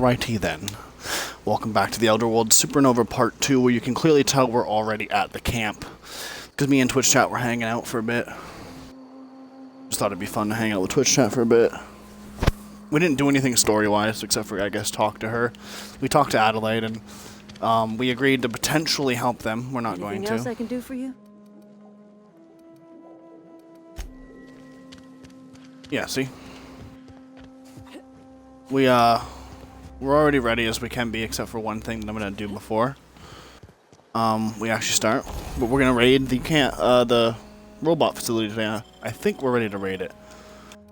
Alrighty then. Welcome back to the Elder Worlds Supernova Part 2, where you can clearly tell we're already at the camp. Because me and Twitch chat were hanging out for a bit. Just thought it'd be fun to hang out with Twitch chat for a bit. We didn't do anything story-wise, except for, I guess, talk to her. We talked to Adelaide, and we agreed to potentially help them. We're not going to. Anything else I can do for you? Yeah, see? We're already ready as we can be, except for one thing that I'm gonna do before we actually start. But we're gonna raid the robot facility today. I think we're ready to raid it.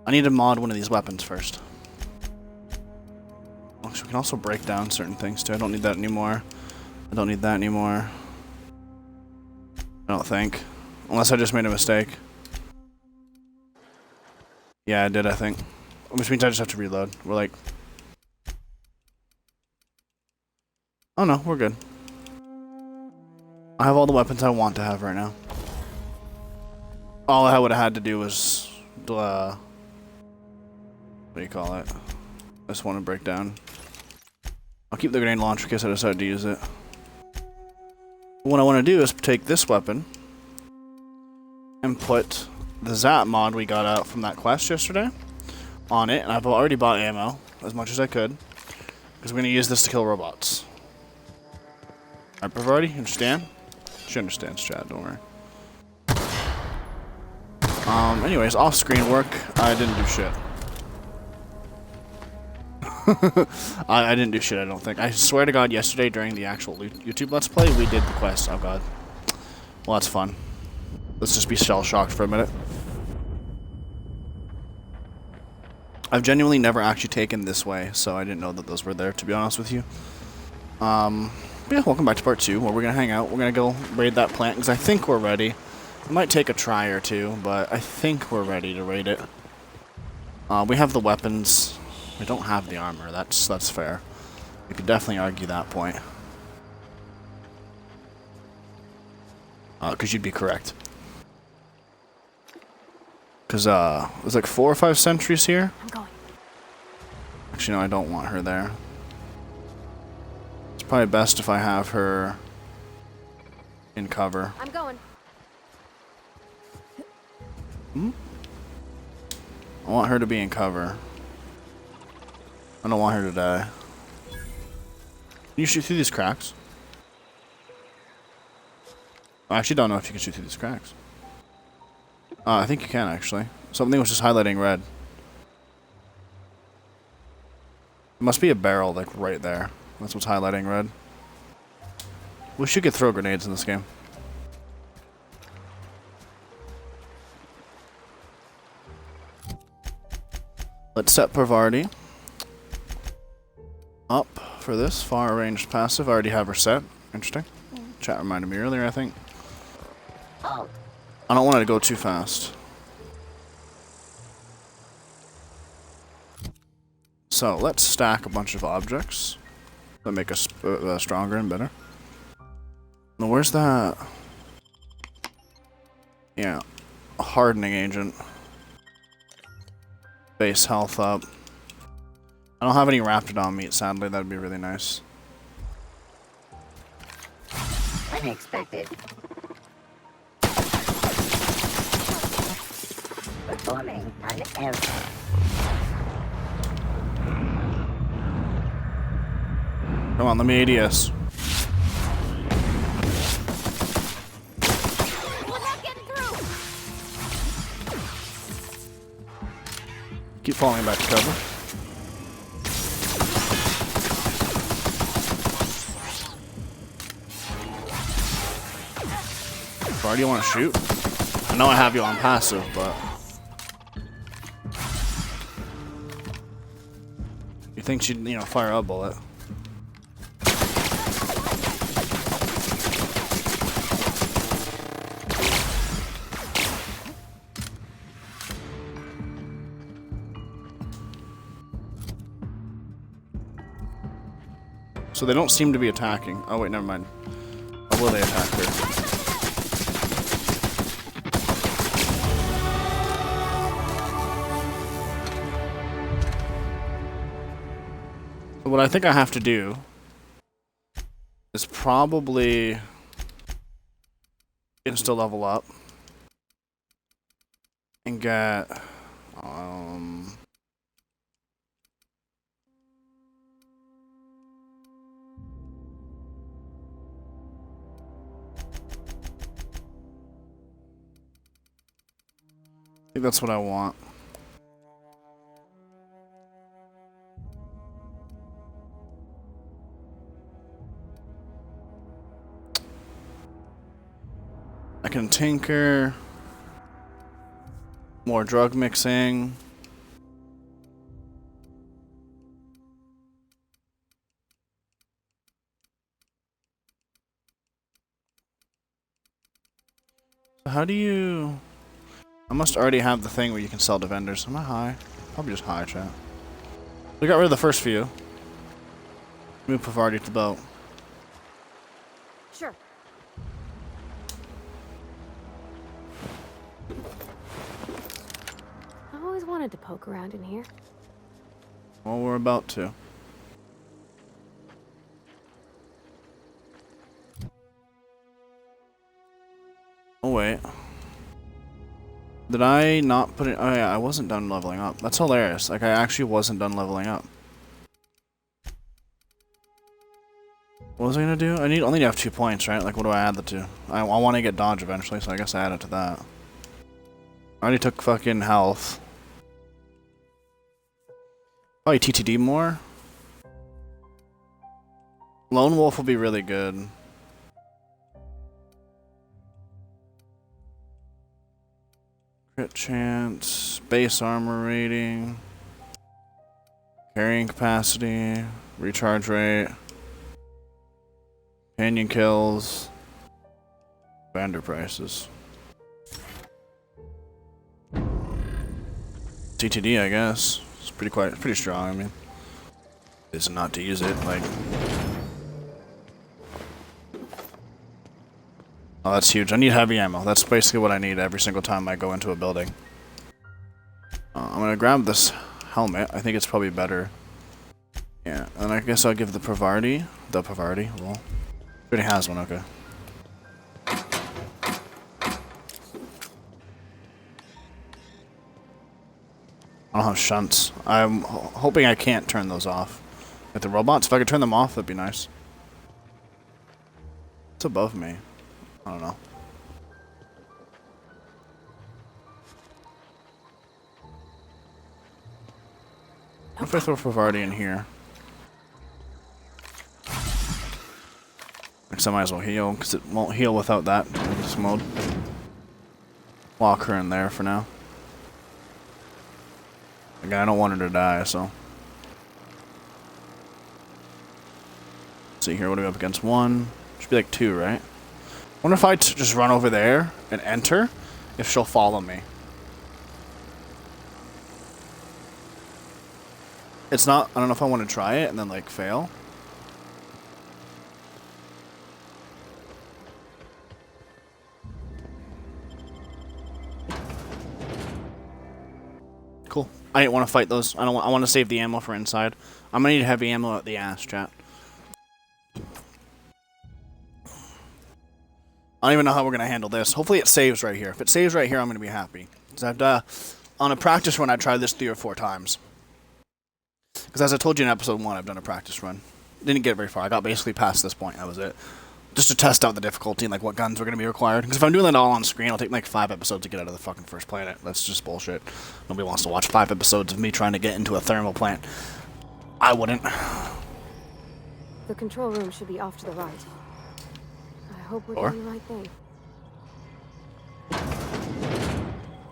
I need to mod one of these weapons first. Actually, we can also break down certain things too. I don't need that anymore. I don't need that anymore. I don't think. Unless I just made a mistake. Yeah, I did, I think. Which means I just have to reload. We're like... Oh no, we're good. I have all the weapons I want to have right now. All I would have had to do was... what do you call it? I just want to break down. I'll keep the grenade launcher in case I decide to use it. What I want to do is take this weapon and put the Zap mod we got out from that quest yesterday on it, and I've already bought ammo as much as I could because we're going to use this to kill robots. Alright, Bavardi, understand? She understands, chat, don't worry. Anyways, off-screen work, I didn't do shit. I didn't do shit, I don't think. I swear to God, yesterday during the actual YouTube Let's Play, we did the quest. Oh God. Well, that's fun. Let's just be shell-shocked for a minute. I've genuinely never actually taken this way, so I didn't know that those were there, to be honest with you. But yeah, welcome back to part 2, where we're going to hang out. We're going to go raid that plant, because I think we're ready. It might take a try or two, but I think we're ready to raid it. We have the weapons. We don't have the armor. That's fair. You could definitely argue that point. Because you'd be correct. Because, there's like 4 or 5 sentries here. I'm going. Actually, no, I don't want her there. It's probably best if I have her in cover. I'm going. I want her to be in cover. I don't want her to die. Can you shoot through these cracks? I actually don't know if you can shoot through these cracks. I think you can, actually. Something was just highlighting red. It must be a barrel, like, right there. That's what's highlighting red. Wish you could throw grenades in this game. Let's set Parvardi up for this far-ranged passive. I already have her set. Interesting. Chat reminded me earlier, I think. I don't want it to go too fast. So, let's stack a bunch of objects that make us stronger and better. Now, where's that? Yeah. A hardening agent. Base health up. I don't have any Raptidon meat, sadly. That'd be really nice. Unexpected. Performing an error. Come on, let me ADS. We're not getting through. Keep falling back to cover. Why do you want to shoot? I know I have you on passive, but... You think she'd, you know, fire a bullet. So they don't seem to be attacking. Oh wait, never mind. Or will they attack her? what I think I have to do is probably insta level up and get I think that's what I want. I can tinker. More drug mixing. So how do you... I must already have the thing where you can sell to vendors. Am I high? Probably just high, chat. We got rid of the first few. Move Pavardi to the boat. Sure. I've always wanted to poke around in here. Well, we're about to. Oh, wait. Did I not put it? Oh, yeah, I wasn't done leveling up. That's hilarious. Like, I actually wasn't done leveling up. What was I gonna do? I only have 2 points, right? Like, what do I add the two? I want to get dodge eventually, so I guess I add it to that. I already took fucking health. Probably TTD more. Lone Wolf will be really good. Crit chance, base armor rating, carrying capacity, recharge rate, companion kills, vendor prices. TTD, I guess. It's pretty strong. I mean, it's not to use it. Like, oh, that's huge. I need heavy ammo. That's basically what I need every single time I go into a building. I'm gonna grab this helmet. I think it's probably better. Yeah, and I guess I'll give the Pavardi. Well, it already has one. Okay. I don't have shunts. I'm hoping I can't turn those off. Like the robots, if I could turn them off, that'd be nice. It's above me. I don't know. What if I throw Pavardi in here? Next I might as well heal, because it won't heal without that in this mode. Lock her in there for now. Again, I don't want her to die, so. Let's see here, what are we up against? 1. Should be like 2, right? Wonder if I just run over there and enter, if she'll follow me. It's not, I don't know if I want to try it and then like fail. Cool. I didn't want to fight those. I want to save the ammo for inside. I'm gonna need heavy ammo at the ass, chat. I don't even know how we're going to handle this. Hopefully it saves right here. If it saves right here, I'm going to be happy. Because on a practice run, I tried this 3 or 4 times. Because as I told you in episode 1, I've done a practice run. Didn't get very far. I got basically past this point. That was it. Just to test out the difficulty and like what guns were going to be required. Because if I'm doing that all on screen, it'll take like 5 episodes to get out of the fucking first planet. That's just bullshit. Nobody wants to watch 5 episodes of me trying to get into a thermal plant. I wouldn't. The control room should be off to the right. I hope we're doing the right thing.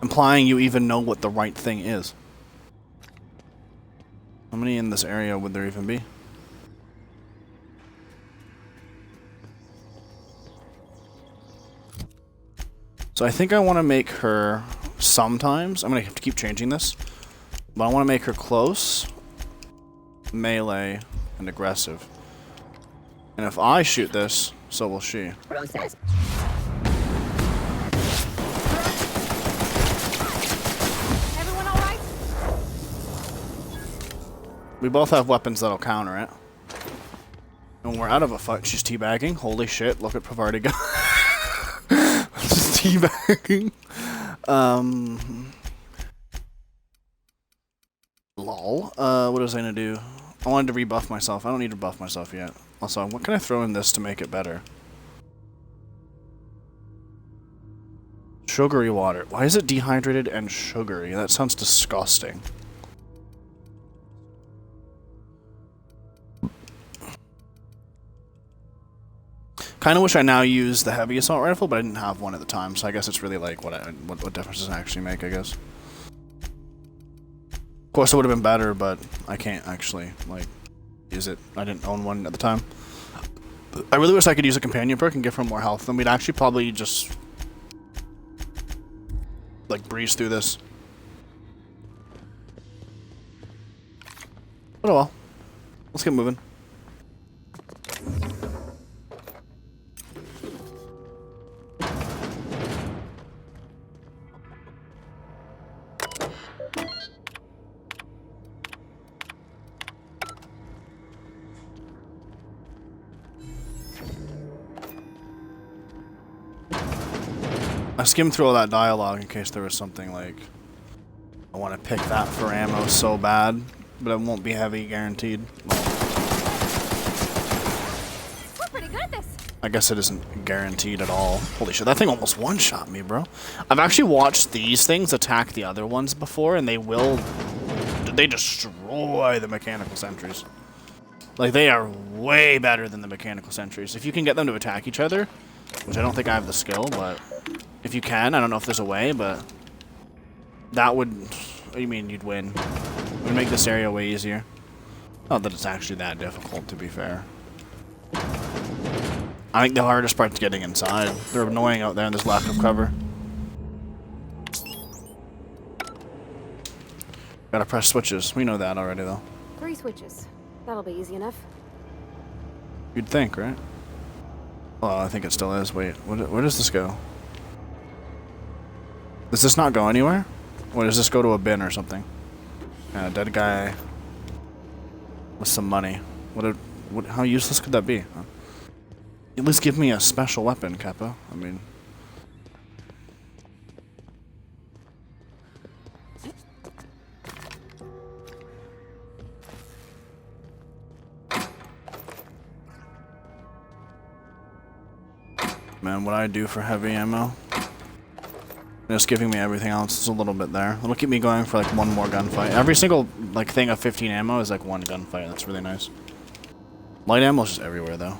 Implying you even know what the right thing is. How many in this area would there even be? So I think I want to make her sometimes. I'm going to have to keep changing this. But I want to make her close, melee, and aggressive. And if I shoot this, so will she. Process. Everyone all right? We both have weapons that'll counter it. And when we're out of a fight, she's teabagging. Holy shit, look at Pavardi go. Just teabagging. Lol. What was I gonna do? I wanted to rebuff myself. I don't need to buff myself yet. Also, what can I throw in this to make it better? Sugary water. Why is it dehydrated and sugary? That sounds disgusting. Kind of wish I now use the heavy assault rifle, but I didn't have one at the time, so I guess it's really like what difference does it actually make, I guess. Of course, it would have been better, but I can't actually, like, use it. I didn't own one at the time. I really wish I could use a companion perk and give her more health, then we'd actually probably just, like, breeze through this. But oh well. Let's get moving. I skimmed through all that dialogue in case there was something like, I want to pick that for ammo so bad, but it won't be heavy guaranteed. Well, We're pretty good at this. I guess it isn't guaranteed at all. Holy shit, that thing almost one-shot me, bro. I've actually watched these things attack the other ones before, and they destroy the mechanical sentries. Like, they are way better than the mechanical sentries. If you can get them to attack each other, which I don't think I have the skill, but if you can, I don't know if there's a way, but that would, what do you mean you'd win? It would make this area way easier. Not that it's actually that difficult, to be fair. I think the hardest part's getting inside. They're annoying out there in this lack of cover. Gotta press switches. We know that already, though. 3 switches. That'll be easy enough. You'd think, right? Well, I think it still is. Wait, where does this go? Does this not go anywhere? Or does this go to a bin or something? Dead guy with some money. How useless could that be? Huh? At least give me a special weapon, Kappa. I mean... Man, what I do for heavy ammo? Just giving me everything else is a little bit there. It'll keep me going for like one more gunfight. Every single like thing of 15 ammo is like one gunfight. That's really nice. Light ammo is just everywhere though.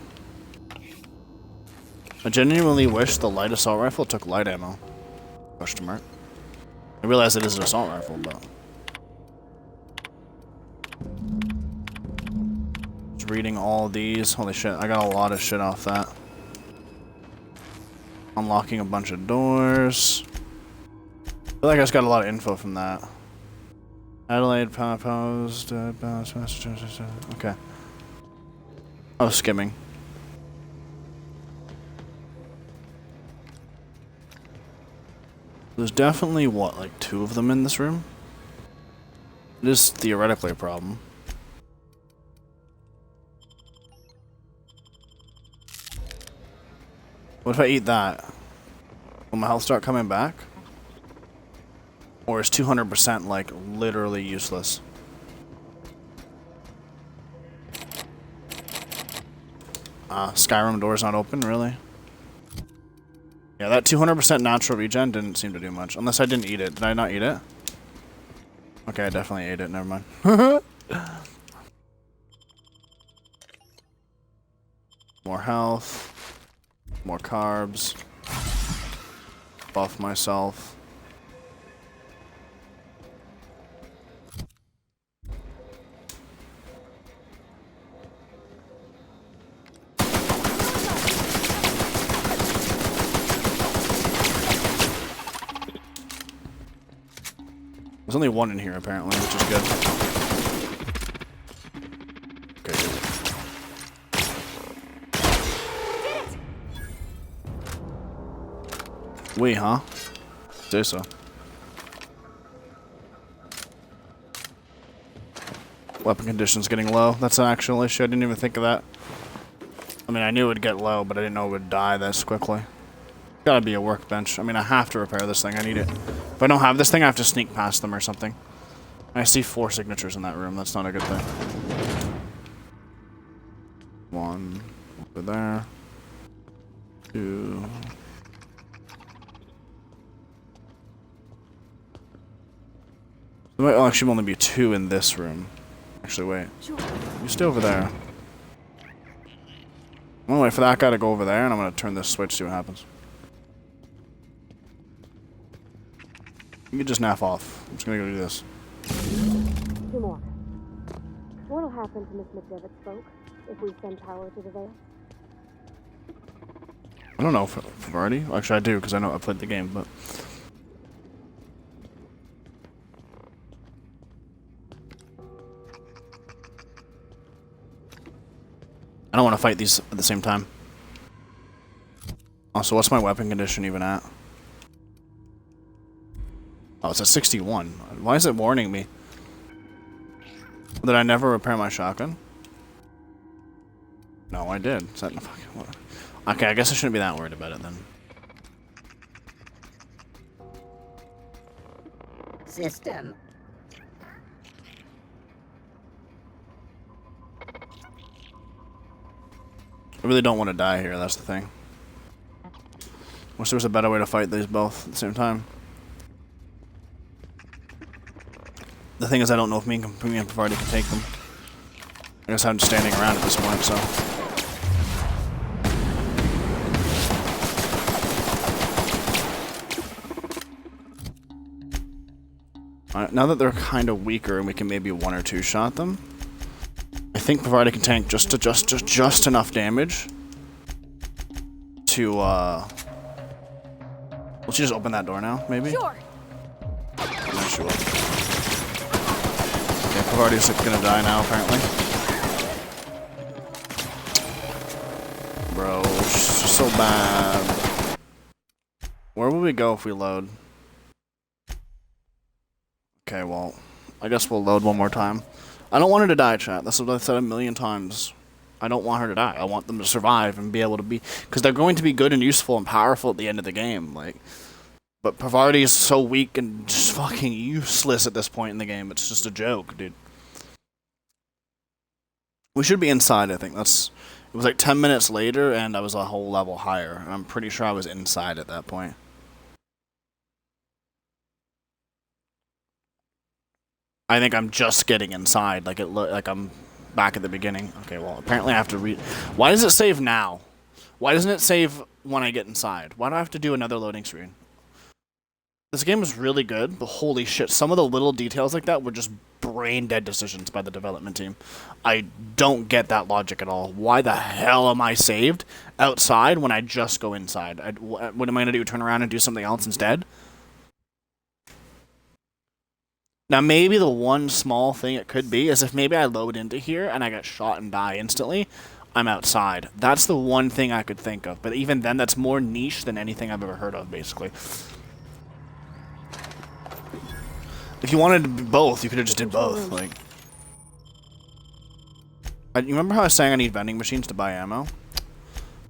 I genuinely wish the light assault rifle took light ammo. Question mark. I realize it is an assault rifle, but just reading all these. Holy shit! I got a lot of shit off that. Unlocking a bunch of doors. I feel like I just got a lot of info from that. Adelaide, post, balance, okay. I was skimming. There's definitely, what, like 2 of them in this room? It is theoretically a problem. What if I eat that? Will my health start coming back? Or is 200% like literally useless? Skyrim door's not open, really? Yeah, that 200% natural regen didn't seem to do much. Unless I didn't eat it. Did I not eat it? Okay, I definitely ate it. Never mind. More health. More carbs. Buff myself. There's only 1 in here apparently, which is good. Okay, good. We, huh? Say so. Weapon condition's getting low. That's an actual issue. I didn't even think of that. I mean, I knew it would get low, but I didn't know it would die this quickly. Gotta be a workbench. I mean, I have to repair this thing. I need it. If I don't have this thing, I have to sneak past them or something. I see 4 signatures in that room. That's not a good thing. 1 over there. 2. There might actually only be 2 in this room. Actually, wait. You stay over there. I'm gonna wait for that guy to go over there, and I'm gonna turn this switch, see what happens. You can just naff off. I'm just gonna go do this. 2 more. What'll happen to Miss McDevitt's folk if we send power to the Vale? I don't know if I've already. Actually, I do, because I know I played the game, but... I don't want to fight these at the same time. Also, what's my weapon condition even at? Oh, it's at 61. Why is it warning me? Did I never repair my shotgun? No, I did. Is that okay, I guess I shouldn't be that worried about it then. System. I really don't want to die here, that's the thing. Wish there was a better way to fight these both at the same time. The thing is, I don't know if me and Pavardi can take them. I guess I'm just standing around at this point, so... Alright, now that they're kind of weaker and we can maybe 1 or 2 shot them, I think Pavardi can tank just enough damage to, Will she just open that door now, maybe? Sure. No, she will. Yeah, Pavardi's gonna die now, apparently. Bro, she's so bad. Where will we go if we load? Okay, well, I guess we'll load one more time. I don't want her to die, chat. That's what I've said a million times. I don't want her to die. I want them to survive and be able to be... Because they're going to be good and useful and powerful at the end of the game. Like, but Pavardi is so weak and just fucking useless at this point in the game. It's just a joke, dude. We should be inside, I think. It was like 10 minutes later, and I was a whole level higher. And I'm pretty sure I was inside at that point. I think I'm just getting inside, like like I'm back at the beginning. Okay, well, apparently I have to read. Why does it save now? Why doesn't it save when I get inside? Why do I have to do another loading screen? This game is really good, but holy shit, some of the little details like that were just brain dead decisions by the development team. I don't get that logic at all. Why the hell am I saved outside when I just go inside? What am I gonna do? Turn around and do something else instead? Now, maybe the one small thing it could be is if maybe I load into here and I get shot and die instantly, I'm outside. That's the one thing I could think of. But even then, that's more niche than anything I've ever heard of, basically. If you wanted to do both, you could have just did both. Like, you remember how I was saying I need vending machines to buy ammo?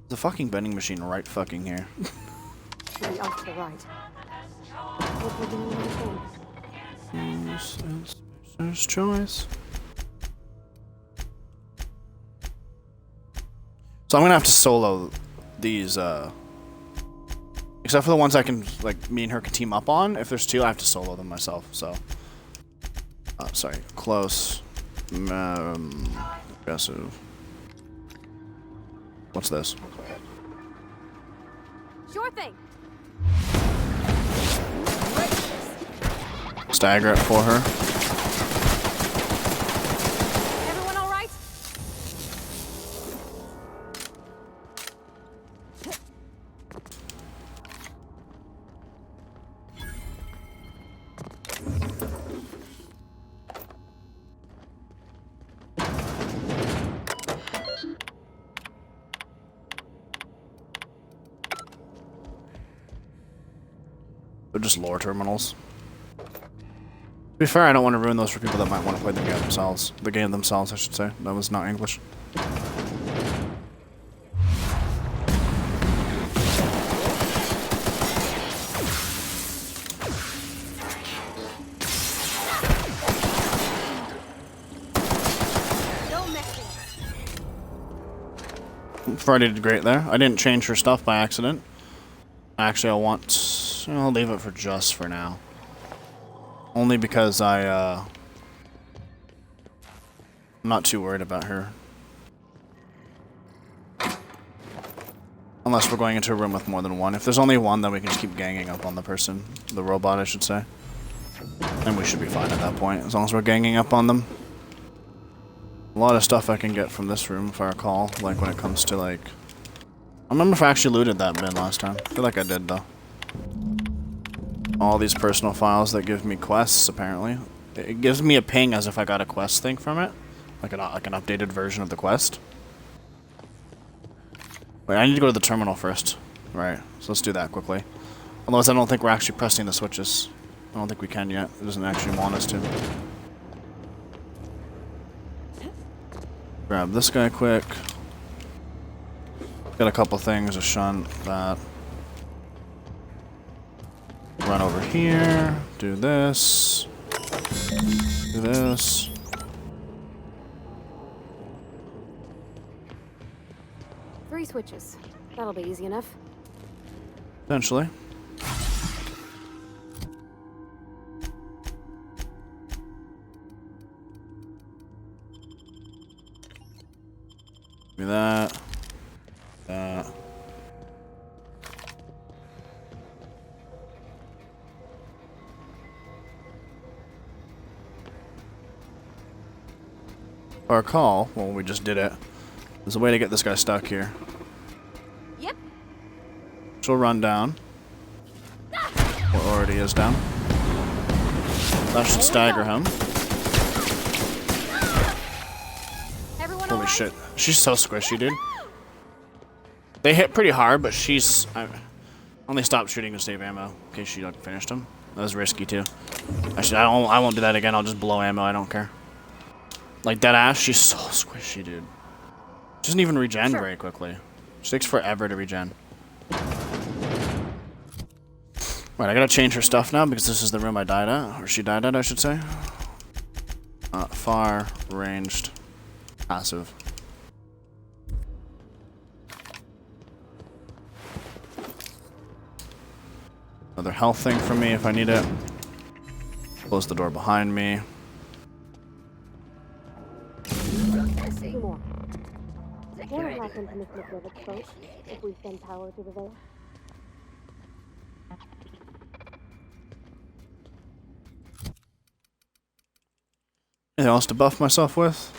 There's a fucking vending machine right fucking here. Should be off to the right. What would you There's choice. So I'm gonna have to solo these, except for the ones I can, like, me and her can team up on. If there's 2, I have to solo them myself, so. Sorry, close. Aggressive. What's this? Sure thing. Stagger it for her. Everyone all right? They're just lore terminals. be fair, I don't want to ruin those for people that might want to play the game themselves. The game themselves, I should say. That was not English. Friday did great there. I didn't change her stuff by accident. Actually, I'll leave it for just for now. Only because I'm not too worried about her. Unless we're going into a room with more than one. If there's only one, then we can just keep ganging up on the person. The robot, I should say. And we should be fine at that point, as long as we're ganging up on them. A lot of stuff I can get from this room, if I recall. Like, when it comes to, like... I remember if I actually looted that bin last time. I feel like I did, though. All these personal files that give me quests, apparently. It gives me a ping as if I got a quest thing from it. Like an updated version of the quest. Wait, I need to go to the terminal first. Right, so let's do that quickly. Otherwise, I don't think we're actually pressing the switches. I don't think we can yet. It doesn't actually want us to. Grab this guy quick. Got a couple things, a shunt, that. Run over here, do this. Do this. Three switches. That'll be easy enough. Eventually. Give me that. That. If I recall, well, we just did it. There's a way to get this guy stuck here. Yep. She'll run down. Or already is down. That should stagger him. Holy shit. She's so squishy, dude. They hit pretty hard, but she's... I only stopped shooting to save ammo in case she like, finished him. That was risky, too. Actually, I won't do that again. I'll just blow ammo. I don't care. Like, dead ass, she's so squishy, dude. She doesn't even regen very quickly. She takes forever to regen. Right, I gotta change her stuff now because this is the room I died at. Or she died at, I should say. Far ranged. Passive. Another health thing for me if I need it. Close the door behind me. Two more. What'll happen to Miss McDevitt's folks if we send power to the Veil? Anything else to buff myself with?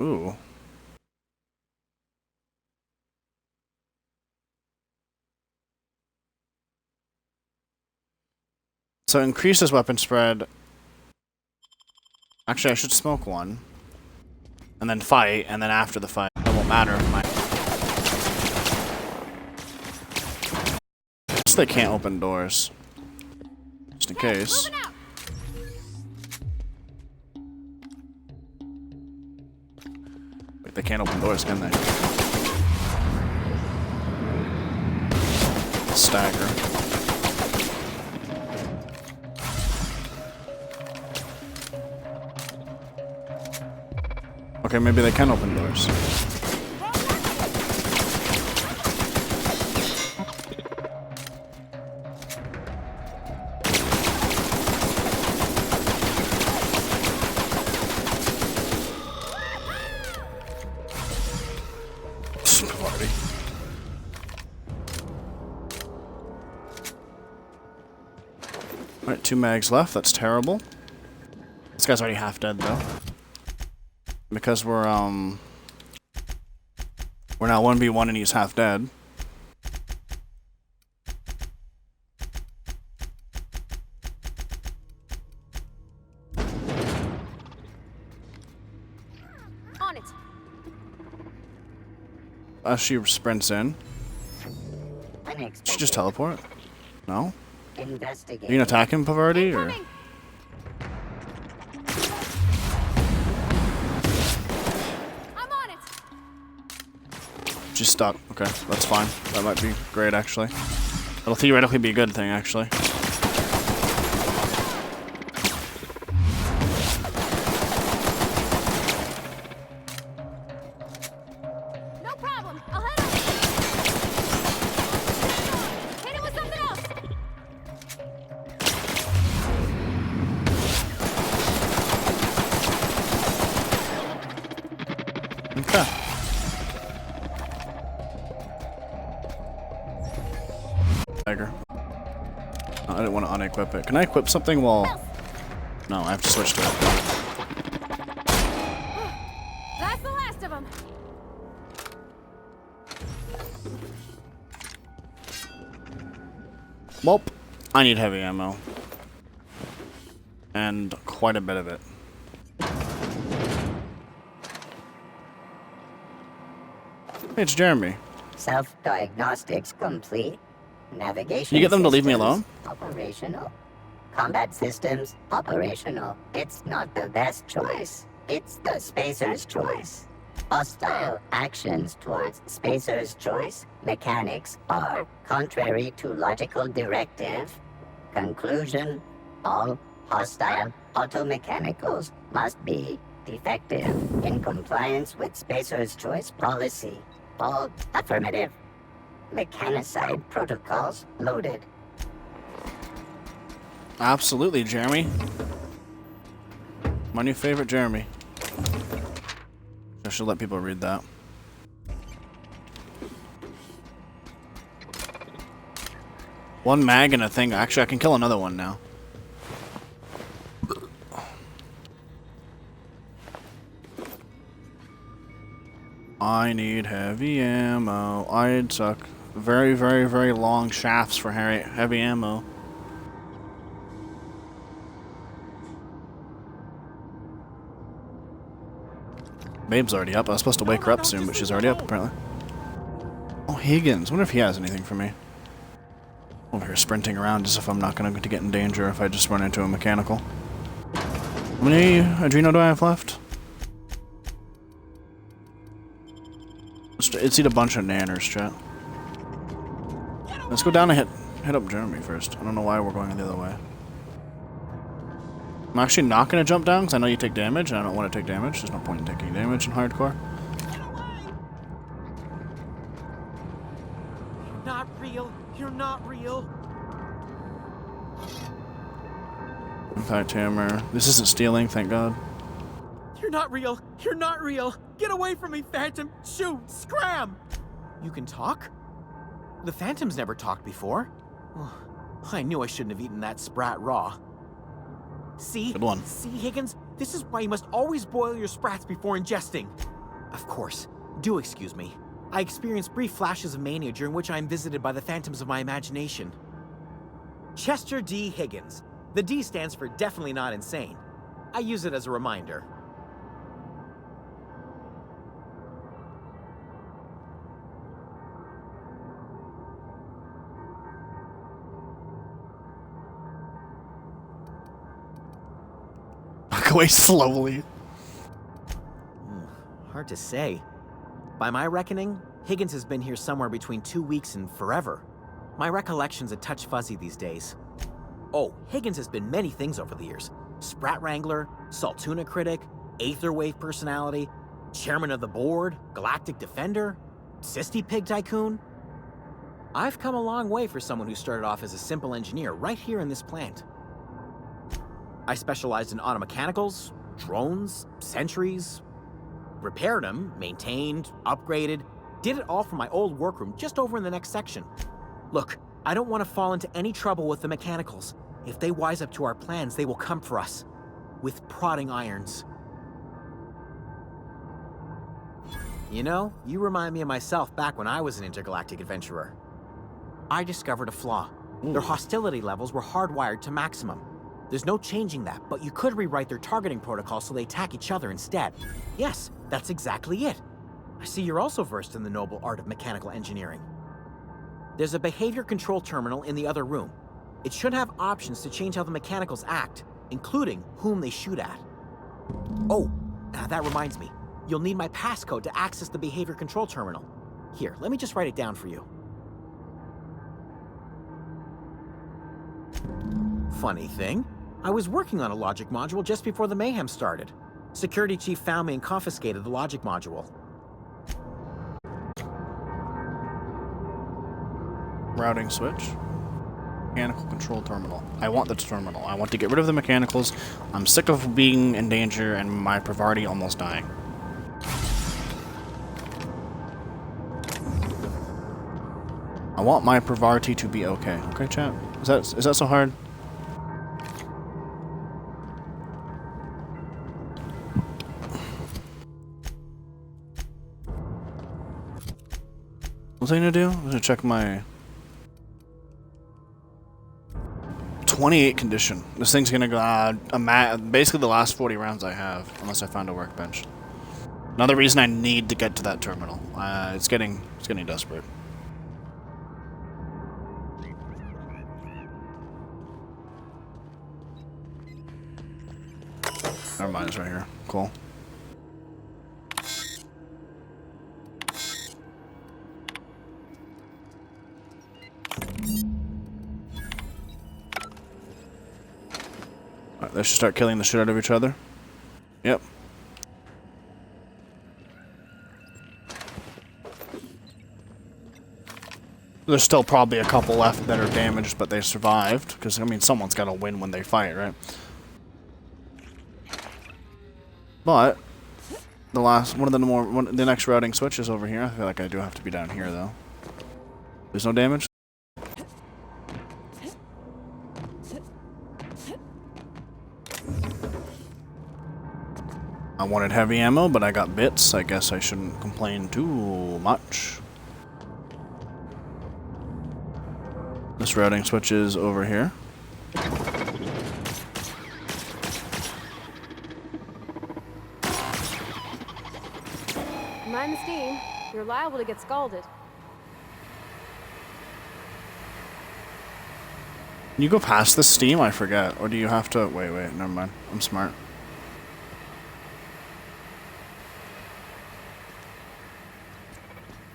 Ooh. So increases weapon spread. Actually, I should smoke one. And then fight, and then after the fight. It won't matter if my... Just they can't open doors. Just in case. Wait, they can't open doors, can they? Stagger. Okay, maybe they can open doors. Party. Alright, 2 mags left. That's terrible. This guy's already half dead, though. Because we're now 1v1 and he's half dead. She sprints in. Unexpected. She just teleport? No? Investigate. You gonna attack him, Pavardi, or? Incoming! I'm on it! She's stuck. Okay, that's fine. That might be great, actually. It'll theoretically be a good thing, actually. No problem. I'll head up. Hit it with something else. Okay. Tiger. I didn't want to unequip it. Can I equip something while... No, I have to switch to it. That's the last of them. Welp. I need heavy ammo. And quite a bit of it. Hey, it's Jeremy. Self-diagnostics complete. Navigation. You get them to leave me systems alone? Operational. Combat systems operational. It's not the best choice. It's the Spacer's choice. Hostile actions towards Spacer's choice mechanics are contrary to logical directive. Conclusion: all hostile automechanicals must be defective in compliance with Spacer's choice policy. All affirmative. Mechanicide protocols loaded. Absolutely, Jeremy. My new favorite, Jeremy. I should let people read that. One mag and a thing. Actually, I can kill another one now. I need heavy ammo. I'd suck. Very, very, very long shafts for heavy ammo. Babe's already up. I was supposed to wake her up soon, but she's already up, apparently. Oh, Higgins. Wonder if he has anything for me. Over here sprinting around as if I'm not going to get in danger if I just run into a mechanical. How many Adreno do I have left? Let's eat a bunch of nanners, chat. Let's go down and hit up Jeremy first. I don't know why we're going the other way. I'm actually not going to jump down because I know you take damage and I don't want to take damage. There's no point in taking damage in hardcore. Not real. You're not real. Okay, Tamer. This isn't stealing, thank God. You're not real. You're not real. Get away from me, Phantom. Shoot. Scram. You can talk? The Phantoms never talked before. Oh, I knew I shouldn't have eaten that sprat raw. See? Good one. See, Higgins? This is why you must always boil your sprats before ingesting. Of course. Do excuse me. I experience brief flashes of mania during which I am visited by the phantoms of my imagination. Chester D. Higgins. The D stands for definitely not insane. I use it as a reminder. Walk away slowly. Hard to say. By my reckoning, Higgins has been here somewhere between 2 weeks and forever. My recollection's a touch fuzzy these days. Oh, Higgins has been many things over the years. Sprat Wrangler, Saltuna Critic, Aetherwave Personality, Chairman of the Board, Galactic Defender, Sisty Pig Tycoon. I've come a long way for someone who started off as a simple engineer right here in this plant. I specialized in automechanicals, drones, sentries, repaired them, maintained, upgraded, did it all from my old workroom just over in the next section. Look, I don't want to fall into any trouble with the mechanicals. If they wise up to our plans, they will come for us. With prodding irons. You know, you remind me of myself back when I was an intergalactic adventurer. I discovered a flaw. Their hostility levels were hardwired to maximum. There's no changing that, but you could rewrite their targeting protocol so they attack each other instead. Yes, that's exactly it. I see you're also versed in the noble art of mechanical engineering. There's a behavior control terminal in the other room. It should have options to change how the mechanicals act, including whom they shoot at. Oh, that reminds me. You'll need my passcode to access the behavior control terminal. Here, let me just write it down for you. Funny thing, I was working on a logic module just before the mayhem started. Security chief found me and confiscated the logic module. Routing switch. Mechanical control terminal. I want the terminal. I want to get rid of the mechanicals. I'm sick of being in danger and my Privarti almost dying. I want my Privarti to be okay. Okay, chat? Is that so hard? What's I gonna do? I'm gonna check my 28 condition. This thing's gonna go basically the last 40 rounds I have, unless I found a workbench. Another reason I need to get to that terminal. It's getting desperate. Never mind, it's right here. Cool. Alright, they should start killing the shit out of each other. Yep. There's still probably a couple left that are damaged, but they survived. Because, I mean, someone's got to win when they fight, right? But the next routing switch is over here. I feel like I do have to be down here though. There's no damage. I wanted heavy ammo, but I got bits. I guess I shouldn't complain too much. This routing switch is over here. Mind the steam. You're liable to get scalded. Can you go past the steam? I forget. Or do you have to... Wait, never mind. I'm smart.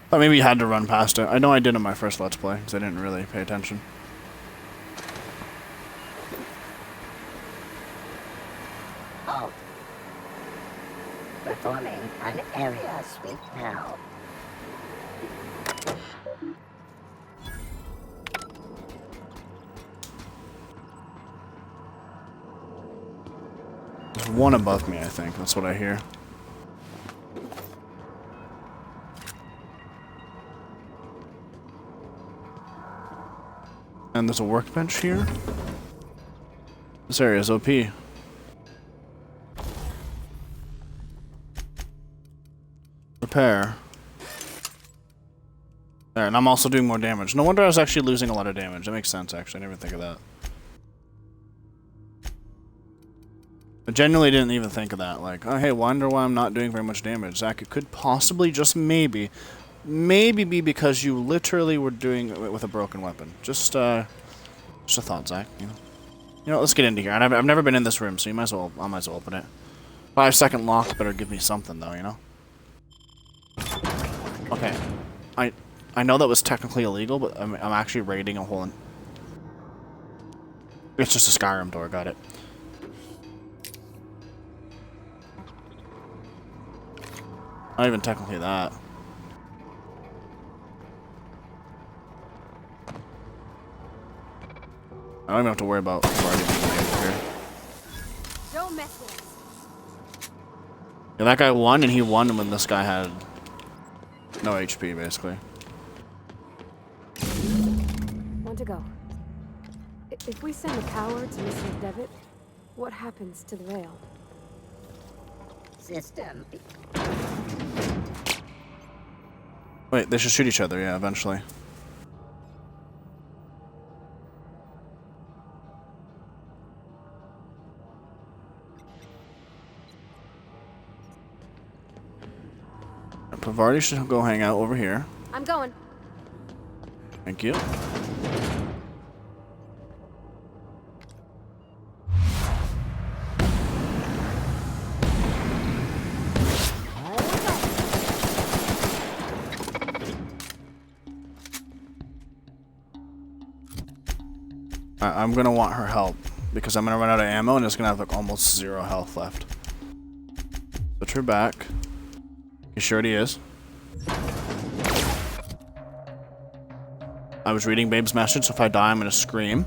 Thought maybe you had to run past it. I know I did in my first Let's Play, because I didn't really pay attention. Halt. Performing an area sweep now. There's one above me, I think. That's what I hear. And there's a workbench here. This area is OP. Repair. There, and I'm also doing more damage. No wonder I was actually losing a lot of damage. That makes sense, actually. I didn't even think of that. I genuinely didn't even think of that. Like, oh, hey, wonder why I'm not doing very much damage. Zach, it could possibly, just maybe be because you literally were doing it with a broken weapon. Just a thought, Zach. You know, let's get into here. I've never been in this room, so I might as well open it. 5-second lock better give me something, though. You know. Okay, I know that was technically illegal, but I'm actually raiding a whole. It's just a Skyrim door. Got it. Not even technically that. I don't even have to worry about here. Don't mess with us. Yeah, that guy won, and he won when this guy had no HP, basically. Want to go. If we send a power to Miss McDevitt, what happens to the rail? System. Wait, they should shoot each other, yeah, eventually. Pavardi should go hang out over here. I'm going. Thank you. I'm gonna want her help because I'm gonna run out of ammo and it's gonna have like almost 0 health left. Put her back. You sure it is? I was reading Babe's message, so if I die, I'm gonna scream.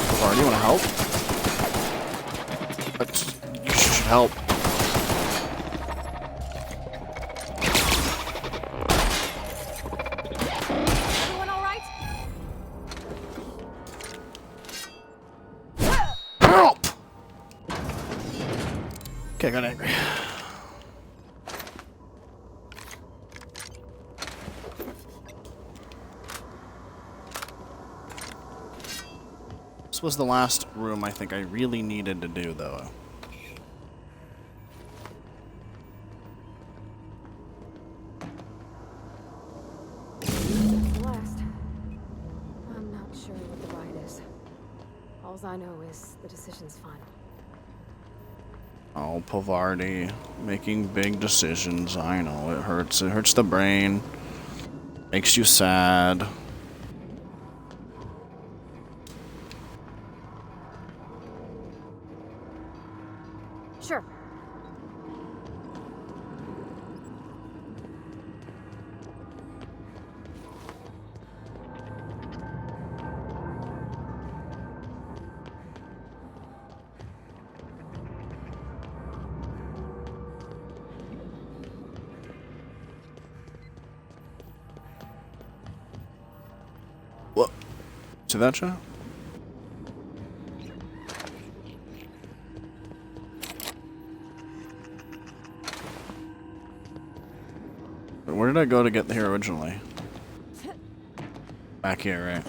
Pavardi, you wanna help? You should help. Everyone all right? Help! Okay, I got angry. This was the last room I think I really needed to do, though. Last. I'm not sure what the right is. All I know is the decision's final. Oh, Pavardi, making big decisions. I know, it hurts. It hurts the brain. Makes you sad. Sure. What? See that shot? Where did I go to get here originally? Back here, right?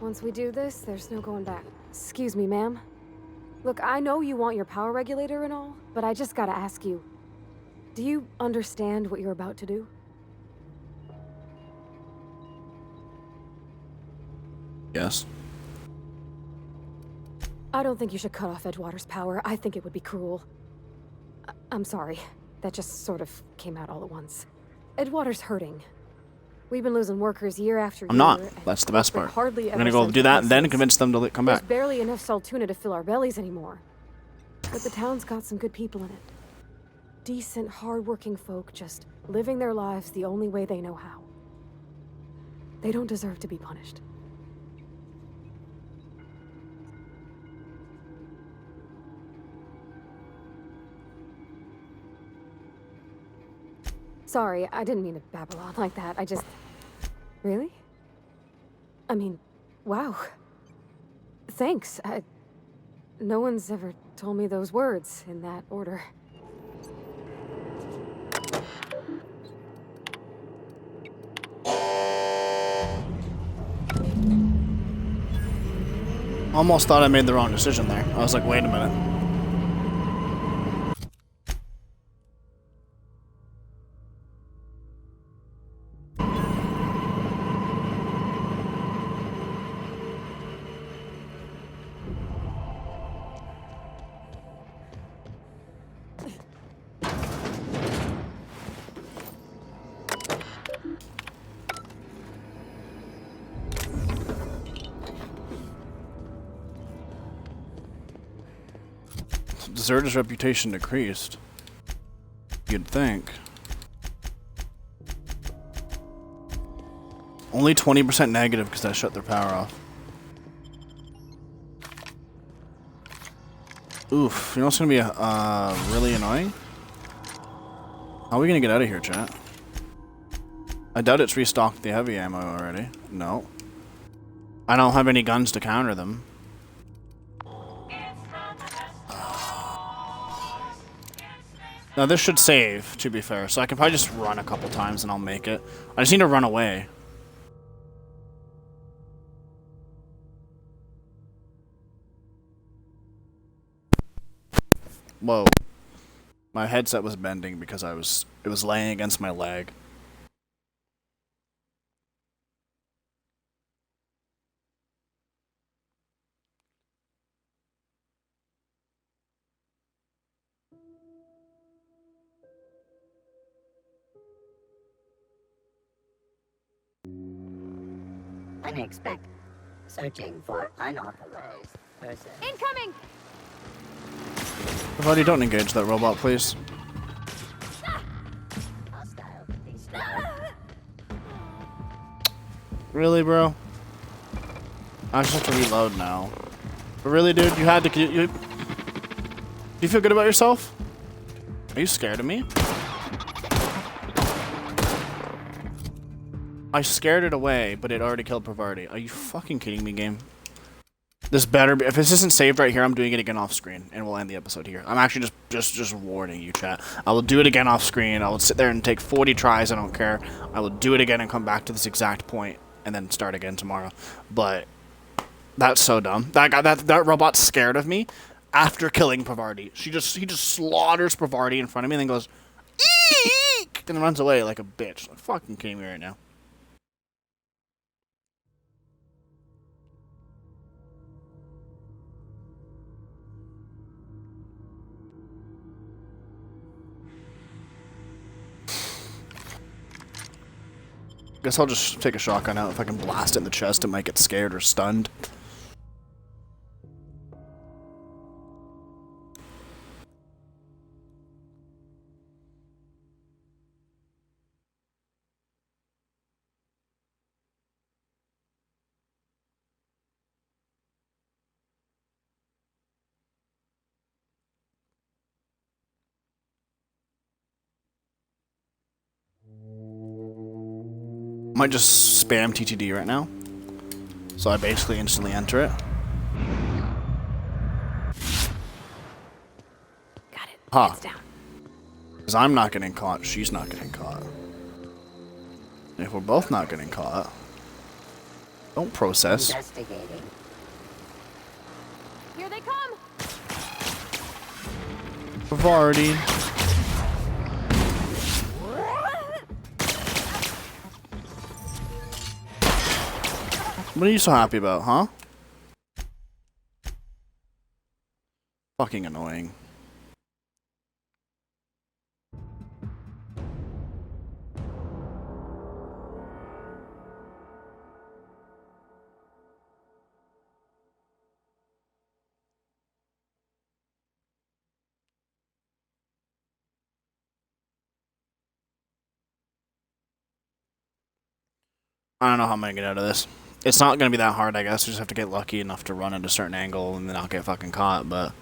Once we do this, there's no going back. Excuse me, ma'am. Look, I know you want your power regulator and all, but I just gotta ask you. Do you understand what you're about to do? Yes. I don't think you should cut off Edgewater's power. I think it would be cruel. I'm sorry. That just sort of came out all at once. Edgewater's hurting. We've been losing workers year after year. I'm not. That's the best part. Hardly I'm ever gonna go sends do that and then prices. convince them to come There's back. barely enough saltuna to fill our bellies anymore. But the town's got some good people in it. Decent, hard-working folk just living their lives the only way they know how. They don't deserve to be punished. Sorry, I didn't mean to babble on like that. I just... Really? I mean, wow. Thanks. No one's ever told me those words in that order. Almost thought I made the wrong decision there. I was like, wait a minute. Deserter's reputation decreased. You'd think. Only 20% negative because I shut their power off. Oof, you know what's gonna be really annoying? How are we gonna get out of here, chat? I doubt it's restocked the heavy ammo already. No. I don't have any guns to counter them. Now this should save, to be fair, so I can probably just run a couple times and I'll make it. I just need to run away. Whoa. My headset was bending because it was laying against my leg. Unexpected. Searching for unauthorized person. Incoming! Everybody, don't engage that robot, please. Hostile destroyed. Really, bro? I just have to reload now. But really, dude, you had to... Do you feel good about yourself? Are you scared of me? I scared it away, but it already killed Pravarti. Are you fucking kidding me, game? This better be... If this isn't saved right here, I'm doing it again off screen, and we'll end the episode here. I'm actually just warning you, chat. I will do it again off screen. I will sit there and take 40 tries. I don't care. I will do it again and come back to this exact point, and then start again tomorrow. But that's so dumb. That robot's scared of me after killing Pravarti. He just slaughters Pravarti in front of me, and then goes, eek, and then runs away like a bitch. Like, fucking kidding me right now. Guess I'll just take a shotgun out. If I can blast it in the chest, it might get scared or stunned. Might just spam TTD right now. So I basically instantly enter it. Got it. Huh. Heads down. Because I'm not getting caught, she's not getting caught. And if we're both not getting caught, don't process. Investigating. Here they come! Pravarti. What are you so happy about, huh? Fucking annoying. I don't know how I'm gonna get out of this. It's not gonna be that hard, I guess. I just have to get lucky enough to run at a certain angle and then I'll get fucking caught, but...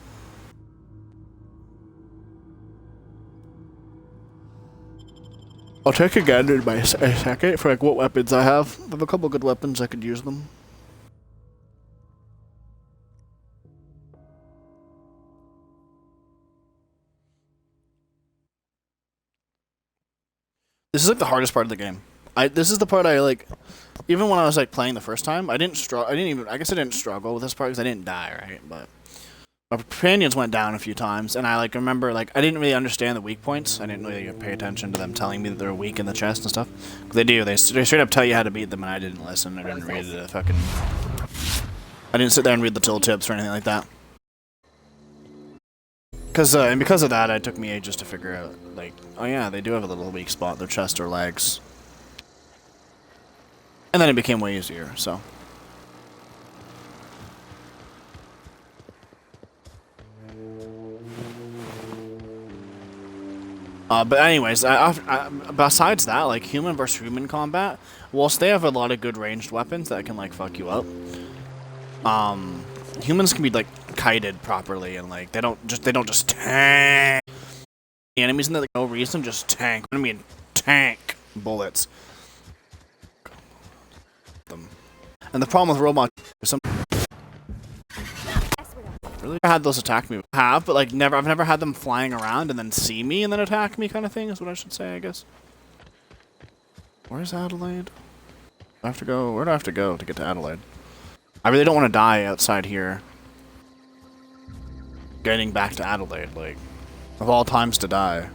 I'll check again in a second for like what weapons I have. I have a couple good weapons, I could use them. This is like the hardest part of the game. This is the part I like. Even when I was like playing the first time, I guess I didn't struggle with this part because I didn't die, right? But my companions went down a few times, and I like remember like I didn't really understand the weak points. I didn't really pay attention to them telling me that they're weak in the chest and stuff. They do. They straight up tell you how to beat them, and I didn't listen. I didn't read the fucking. I didn't sit there and read the tooltips or anything like that. And because of that, it took me ages to figure out, like, oh yeah, they do have a little weak spot, their chest or legs. And then it became way easier, so. But anyways, besides that, like, human versus human combat, whilst they have a lot of good ranged weapons that can, like, fuck you up, humans can be, like, kited properly, and, like, they don't just tank. The enemies in there, like, no reason, just tank. I mean, tank bullets. And the problem with robots is some... Yes, we are. Really? I had those attack me. Have, but like never. I've never had them flying around and then see me and then attack me, kind of thing. Is what I should say, I guess. Where's Adelaide? I have to go. Where do I have to go to get to Adelaide? I really don't want to die outside here. Getting back to Adelaide, like, of all times to die.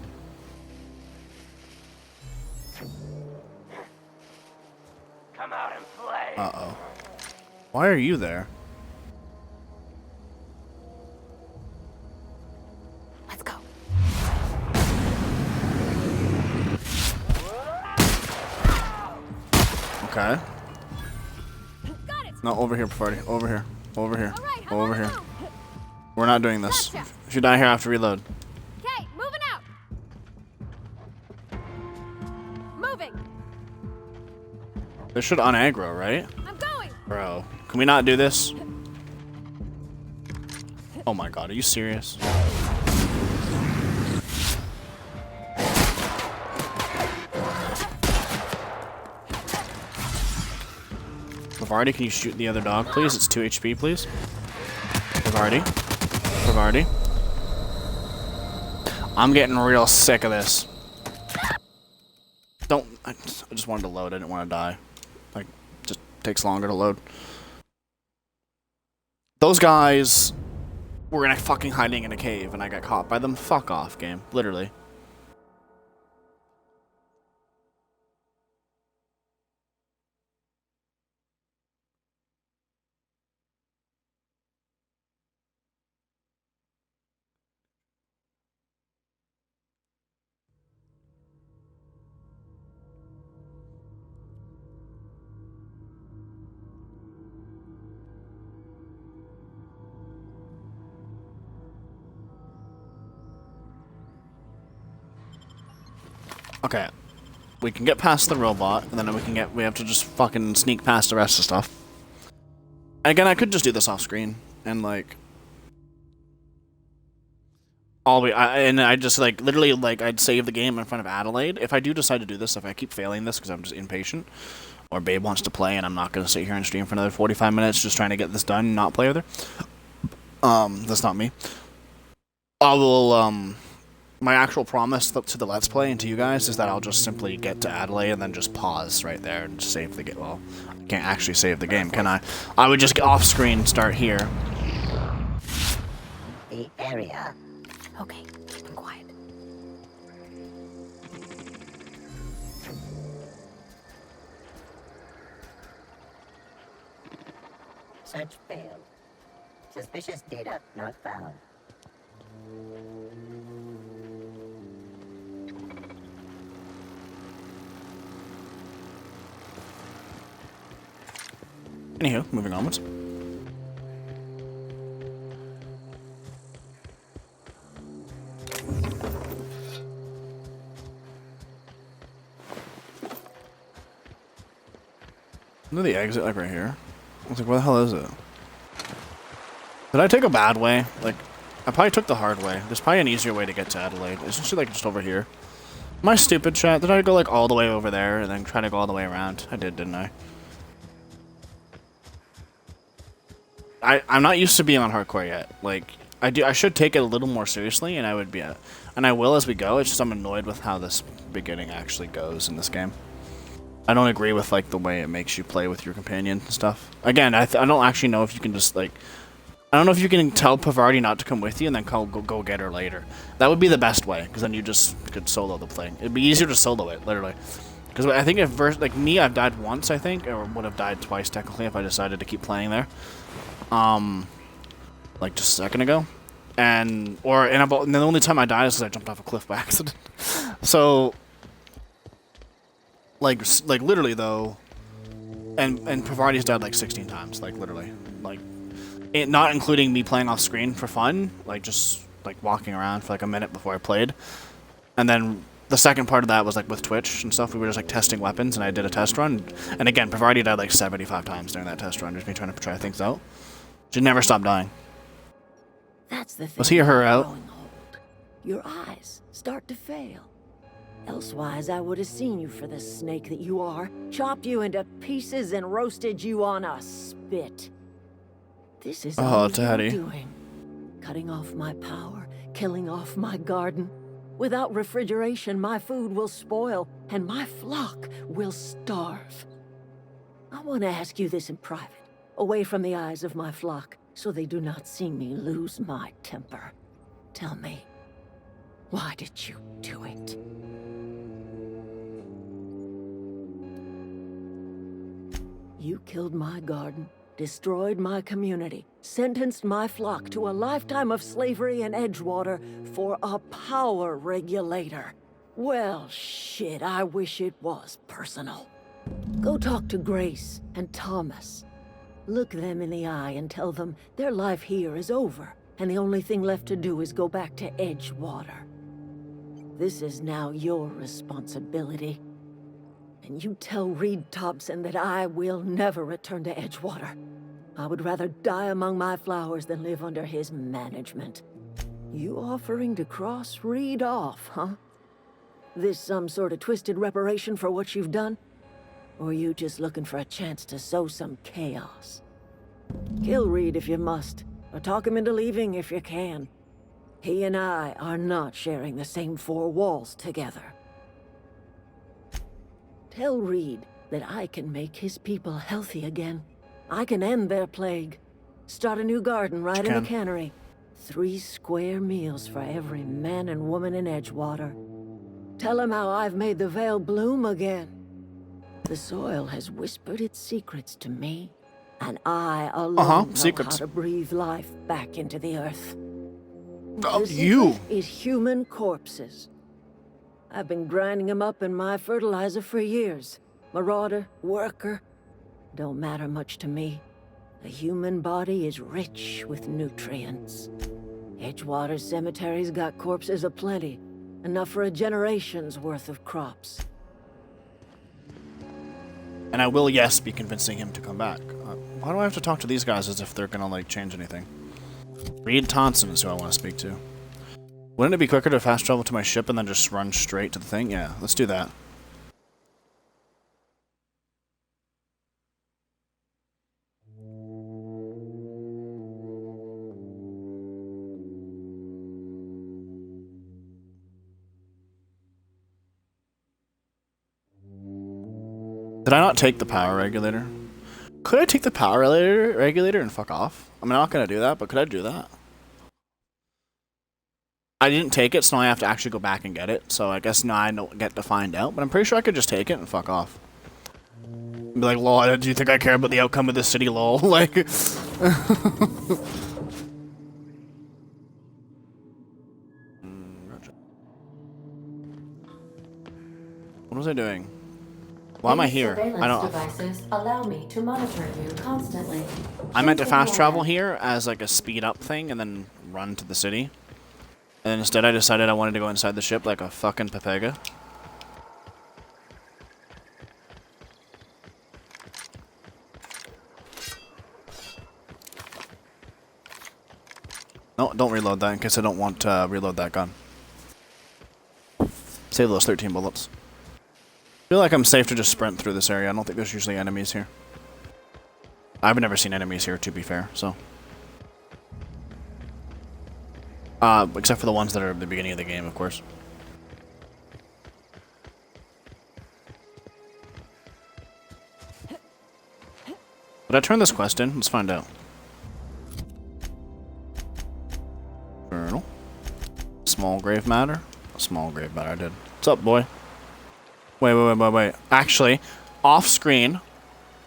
Come out and play. Uh-oh. Why are you there? Let's go. Okay. Got it. No, over here, party. Over here. Over here. All right, I'm Over on here. the move. We're not doing this. Gotcha. If you die here, I have to reload. Okay, moving out. Moving. This should unaggro, right? I'm going. Bro, can we not do this? Oh my god, are you serious? Pavardi, can you shoot the other dog, please? It's 2 HP, please. Pavardi. Pavardi. I'm getting real sick of this. Don't... I just wanted to load. I didn't want to die. Like, just takes longer to load. Those guys were in a fucking hiding in a cave and I got caught by them. Fuck off, game. Literally. Okay. We can get past the robot, and then we have to just fucking sneak past the rest of stuff. Again, I could just do this off screen, and like... I just like, literally like, I'd save the game in front of Adelaide. If I do decide to do this, if I keep failing this because I'm just impatient, or Babe wants to play and I'm not going to sit here and stream for another 45 minutes just trying to get this done and not play with her. That's not me. I will, my actual promise to the Let's Play and to you guys is that I'll just simply get to Adelaide and then just pause right there and save the game. Well, I can't actually save the game, can I? I would just get off screen, start here. The area. Okay, keep it quiet. Search failed. Suspicious data not found. Anywho, moving onwards. Isn't the exit like right here? I was like, where the hell is it? Did I take a bad way? Like, I probably took the hard way. There's probably an easier way to get to Adelaide. Isn't she like just over here? Am I stupid, chat? Did I go like all the way over there and then try to go all the way around? I did, didn't I? I'm not used to being on hardcore yet. Like, I should take it a little more seriously, and I would be, and I will as we go. It's just I'm annoyed with how this beginning actually goes in this game. I don't agree with like the way it makes you play with your companion and stuff. Again, I don't actually know if you can just like, I don't know if you can tell Pavardi not to come with you and then go get her later. That would be the best way, because then you just could solo the thing. It'd be easier to solo it, literally. Because I think if like me, I've died once, I think, or would have died twice technically if I decided to keep playing there. Like just a second ago, and the only time I died is because I jumped off a cliff by accident. So, like literally though, and Pavardi's died like 16 times, like literally, like not including me playing off screen for fun, like just like walking around for like a minute before I played, and then the second part of that was like with Twitch and stuff. We were just like testing weapons, and I did a test run, and again, Pavardi died like 75 times during that test run, just me trying to try things out. She never stopped dying. That's the thing. Was he or her out? Growing old. Your eyes start to fail. Elsewise, I would have seen you for the snake that you are, chopped you into pieces and roasted you on a spit. This is all you're Daddy. doing. cutting off my power, killing off my garden. Without refrigeration, my food will spoil, and my flock will starve. I want to ask you this in private, away from the eyes of my flock, so they do not see me lose my temper. Tell me, why did you do it? You killed my garden, destroyed my community, sentenced my flock to a lifetime of slavery in Edgewater for a power regulator. Well, shit, I wish it was personal. Go talk to Grace and Thomas. Look them in the eye and tell them their life here is over, and the only thing left to do is go back to Edgewater. This is now your responsibility. And you tell Reed Thompson that I will never return to Edgewater. I would rather die among my flowers than live under his management. You offering to cross Reed off, huh? This some sort of twisted reparation for what you've done? Or you just looking for a chance to sow some chaos? Kill Reed if you must, or talk him into leaving if you can. He and I are not sharing the same four walls together. Tell Reed that I can make his people healthy again. I can end their plague. Start a new garden right in the cannery. 3 square meals for every man and woman in Edgewater. Tell him how I've made the Vale bloom again. The soil has whispered its secrets to me, and I alone know how to breathe life back into the earth. The secret is human corpses. I've been grinding them up in my fertilizer for years. Marauder, worker, don't matter much to me. The human body is rich with nutrients. Edgewater Cemetery's got corpses aplenty, enough for a generation's worth of crops. And I will, yes, be convincing him to come back. Why do I have to talk to these guys as if they're gonna, like, change anything? Reed Thompson is who I want to speak to. Wouldn't it be quicker to fast travel to my ship and then just run straight to the thing? Yeah, let's do that. Did I not take the power regulator? Could I take the power regulator and fuck off? I mean, I'm not gonna do that, but could I do that? I didn't take it, so now I have to actually go back and get it. So I guess now I don't get to find out, but I'm pretty sure I could just take it and fuck off. Be like, lol, do you think I care about the outcome of this city, lol? Like... What was I doing? Why am I here? I don't. Devices allow me to monitor you constantly. I meant to fast travel here as like a speed up thing and then run to the city. And instead I decided I wanted to go inside the ship like a fucking Pepega. No, don't reload that in case I don't want to reload that gun. Save those 13 bullets. I feel like I'm safe to just sprint through this area. I don't think there's usually enemies here. I've never seen enemies here, to be fair, so. Except for the ones that are at the beginning of the game, of course. Did I turn this quest in? Let's find out. Journal. Small grave matter. Small grave matter, I did. What's up, boy? Wait. Actually, off screen,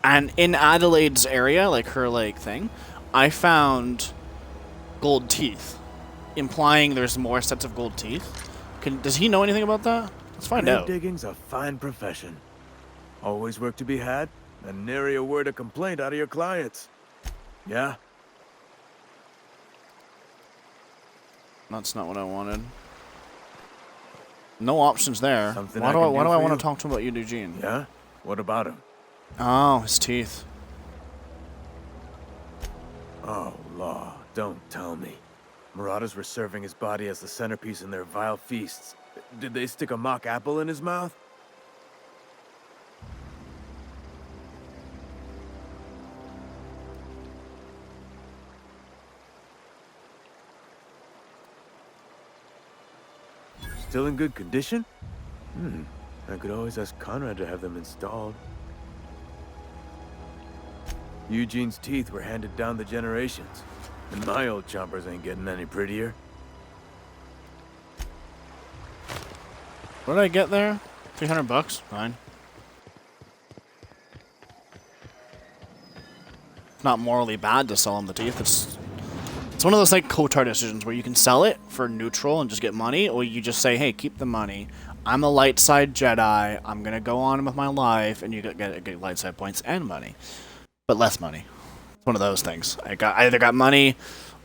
and in Adelaide's area, like her, like, thing, I found gold teeth, implying there's more sets of gold teeth. Does he know anything about that? Let's find out. Grave digging's a fine profession. Always work to be had, and nary a word of complaint out of your clients. Yeah? That's not what I wanted. No options there. Something Why do I want you? to talk to him about Eugene? Yeah? What about him? Oh, his teeth. Oh, law. Don't tell me. Marauders were serving his body as the centerpiece in their vile feasts. Did they stick a mock apple in his mouth? Still in good condition? I could always ask Conrad to have them installed. Eugene's teeth were handed down the generations, and my old chompers ain't getting any prettier. What did I get there? $300? Fine. Not morally bad to sell him the teeth. It's one of those like Kotar decisions where you can sell it for neutral and just get money, or you just say, hey, keep the money. I'm a light side Jedi. I'm gonna go on with my life, and you get light side points and money, but less money. It's one of those things. I either got money,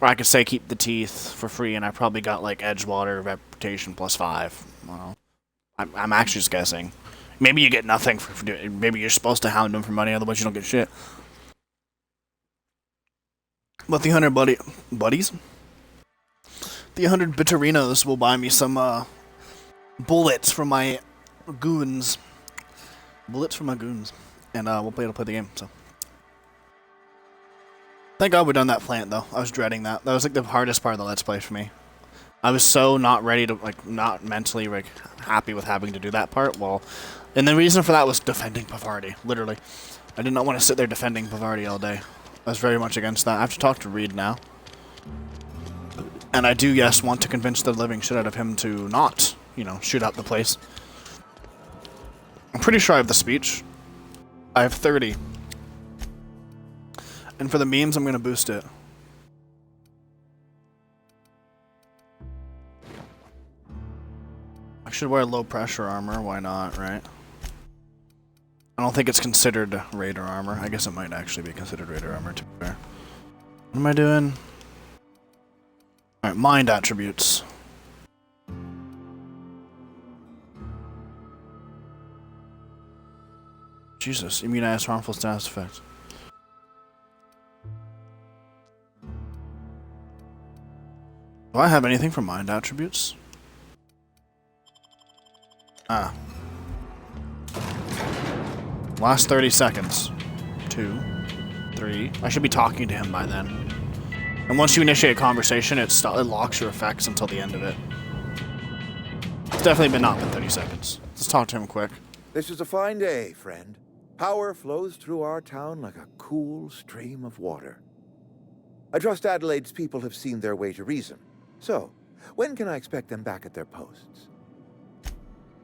or I could say keep the teeth for free, and I probably got like Edgewater reputation +5. I don't know. I'm actually just guessing. Maybe you get nothing for doing it. Maybe you're supposed to hound them for money, otherwise you don't get shit. But the 100 buddies? The 100 Bitterinos will buy me some bullets from my goons. Bullets from my goons. And we'll be able to play the game, so. Thank God we done that plant, though. I was dreading that. That was like the hardest part of the Let's Play for me. I was so not ready to, like, not mentally, like, happy with having to do that part. Well, and the reason for that was defending Pavardi, literally. I did not want to sit there defending Pavardi all day. I was very much against that. I have to talk to Reed now. And I do, yes, want to convince the living shit out of him to not, you know, shoot up the place. I'm pretty sure I have the speech. I have 30. And for the memes, I'm going to boost it. I should wear low pressure armor, why not, right? I don't think it's considered Raider armor. I guess it might actually be considered Raider armor, to be fair. What am I doing? Alright, mind attributes. Jesus, immunize harmful status effects. Do I have anything for mind attributes? Ah. Last 30 seconds. 2, 3. I should be talking to him by then. And once you initiate a conversation, it locks your effects until the end of it. It's definitely not been 30 seconds. Let's talk to him quick. This is a fine day, friend. Power flows through our town like a cool stream of water. I trust Adelaide's people have seen their way to reason. So, when can I expect them back at their posts?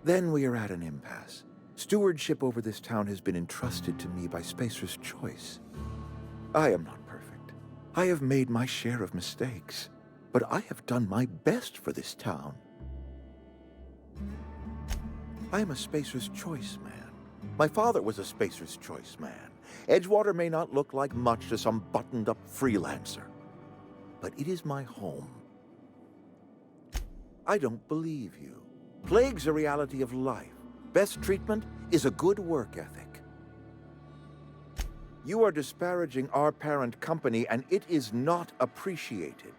Then we are at an impasse. Stewardship over this town has been entrusted to me by Spacer's Choice. I am not perfect. I have made my share of mistakes, but I have done my best for this town. I am a Spacer's Choice man. My father was a Spacer's Choice man. Edgewater may not look like much to some buttoned-up freelancer, but it is my home. I don't believe you. Plague's a reality of life. Best treatment is a good work ethic. You are disparaging our parent company, and it is not appreciated.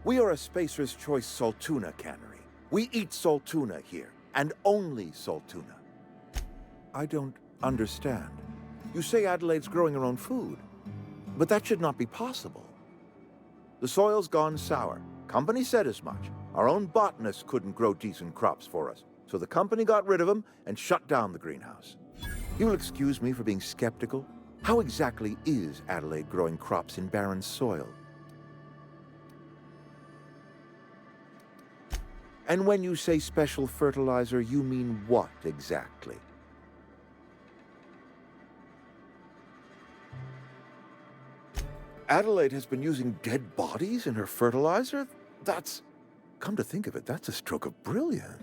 We are a Spacer's Choice Saltuna cannery. We eat Saltuna here, and only Saltuna. I don't understand. You say Adelaide's growing her own food, but that should not be possible. The soil's gone sour. Company said as much. Our own botanists couldn't grow decent crops for us, so the company got rid of them and shut down the greenhouse. You'll excuse me for being skeptical. How exactly is Adelaide growing crops in barren soil? And when you say special fertilizer, you mean what exactly? Adelaide has been using dead bodies in her fertilizer? That's... Come to think of it, that's a stroke of brilliance.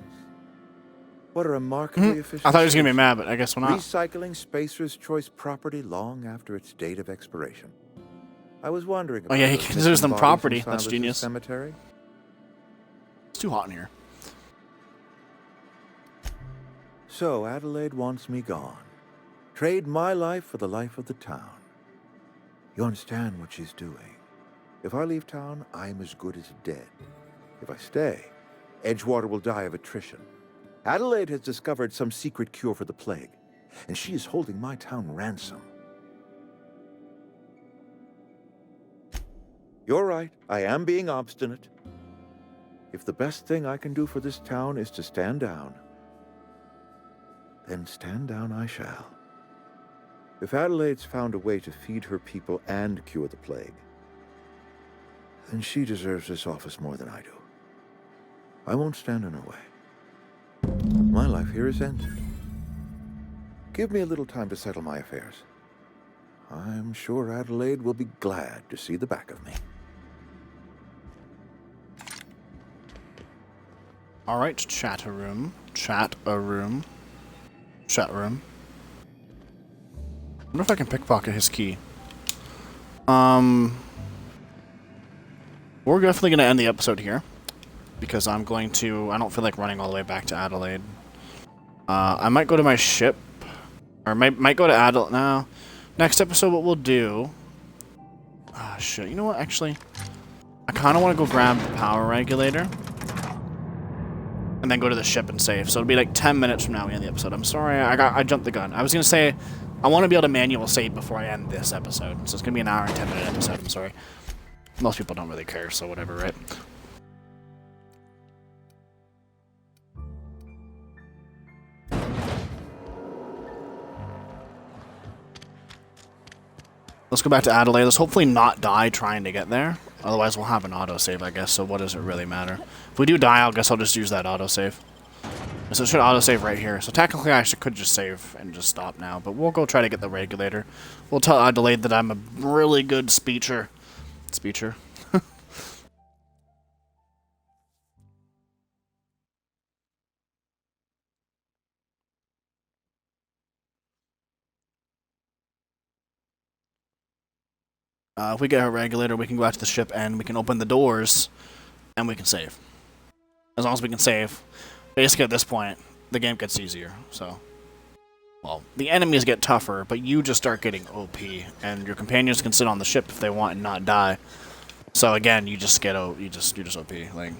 What a remarkably efficient... I thought he was going to be mad, but I guess we're not. Recycling Spacer's Choice property long after its date of expiration. I was wondering about... Oh yeah, he those considers them missing bodies property. in That's Silas's genius. Cemetery. It's too hot in here. So Adelaide wants me gone. Trade my life for the life of the town. You understand what she's doing. If I leave town, I'm as good as dead. If I stay, Edgewater will die of attrition. Adelaide has discovered some secret cure for the plague, and she is holding my town ransom. You're right, I am being obstinate. If the best thing I can do for this town is to stand down, then stand down I shall. If Adelaide's found a way to feed her people and cure the plague, then she deserves this office more than I do. I won't stand in her way. My life here is ended. Give me a little time to settle my affairs. I'm sure Adelaide will be glad to see the back of me. Alright, chat room. Chat room. Chat room. I wonder if I can pickpocket his key. We're definitely going to end the episode here. Because I'm going to... I don't feel like running all the way back to Adelaide. I might go to my ship. Or might go to Adelaide. No. Next episode, what we'll do... Ah, shit. You know what, actually? I kind of want to go grab the power regulator. And then go to the ship and save. So it'll be like 10 minutes from now we end the episode. I'm sorry, I jumped the gun. I was going to say, I want to be able to manual save before I end this episode. So it's going to be an hour and 10 minute episode, I'm sorry. Most people don't really care, so whatever, right? Let's go back to Adelaide. Let's hopefully not die trying to get there. Otherwise, we'll have an autosave, I guess, so what does it really matter? If we do die, I guess I'll just use that autosave. So it should autosave right here. So technically, I could just save and just stop now, but we'll go try to get the regulator. We'll tell Adelaide that I'm a really good speecher. Speecher? If we get our regulator, we can go out to the ship and we can open the doors and we can save. As long as we can save. Basically, at this point, the game gets easier, so... Well, the enemies get tougher, but you just start getting OP, and your companions can sit on the ship if they want and not die. So again, you just get you're just OP. Like,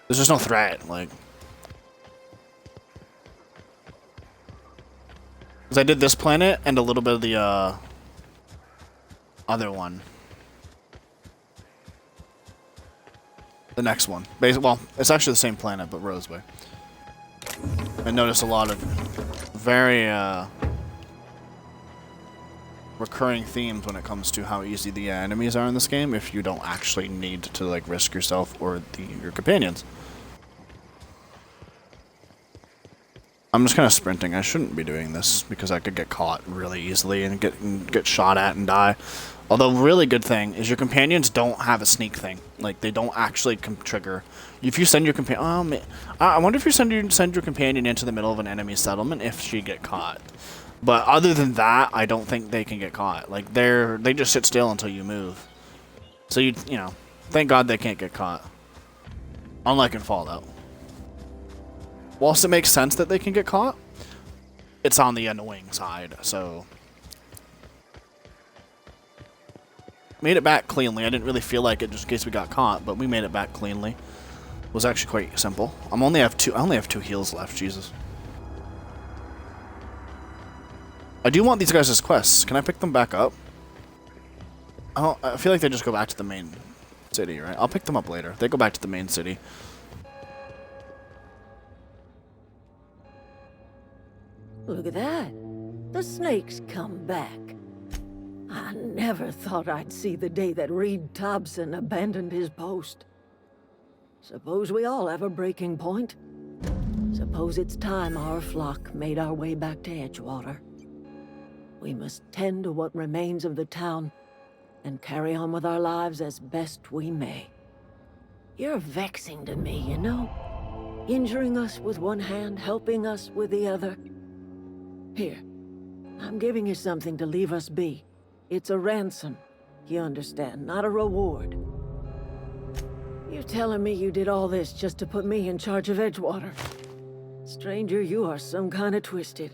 there's just no threat. Like, because I did this planet and a little bit of the other one. The next one. Well, it's actually the same planet, but Roseway. I noticed a lot of very recurring themes when it comes to how easy the enemies are in this game if you don't actually need to like risk yourself or your companions. I'm just kind of sprinting. I shouldn't be doing this because I could get caught really easily and get shot at and die. Although, really good thing is your companions don't have a sneak thing. Like, they don't actually trigger. If you send your companion... I wonder if you send your companion into the middle of an enemy settlement if she get caught. But other than that, I don't think they can get caught. Like, they just sit still until you move. So, you know, thank God they can't get caught. Unlike in Fallout. Whilst it makes sense that they can get caught, it's on the annoying side, so... Made it back cleanly. I didn't really feel like it just in case we got caught, but we made it back cleanly. It was actually quite simple. I only have two heals left, Jesus. I do want these guys as quests. Can I pick them back up? I feel like they just go back to the main city, right? I'll pick them up later. They go back to the main city. Look at that. The snake's come back. I never thought I'd see the day that Reed Thompson abandoned his post. Suppose we all have a breaking point. Suppose it's time our flock made our way back to Edgewater. We must tend to what remains of the town and carry on with our lives as best we may. You're vexing to me, you know? Injuring us with one hand, helping us with the other. Here, I'm giving you something to leave us be. It's a ransom, you understand, not a reward. You're telling me you did all this just to put me in charge of Edgewater? Stranger, you are some kind of twisted.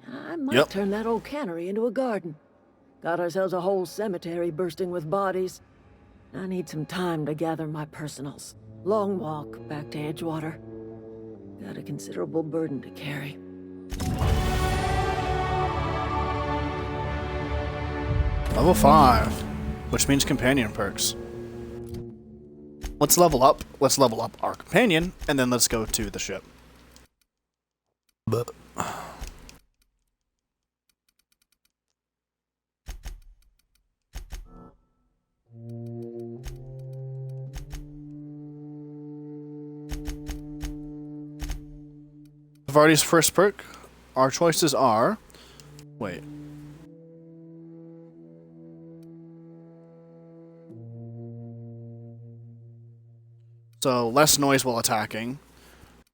I might turn that old cannery into a garden. Got ourselves a whole cemetery bursting with bodies. I need some time to gather my personals. Long walk back to Edgewater. Got a considerable burden to carry. Level 5, which means companion perks. Let's level up. Let's level up our companion, and then let's go to the ship. But Vardy's first perk. Our choices are... Wait. So, less noise while attacking.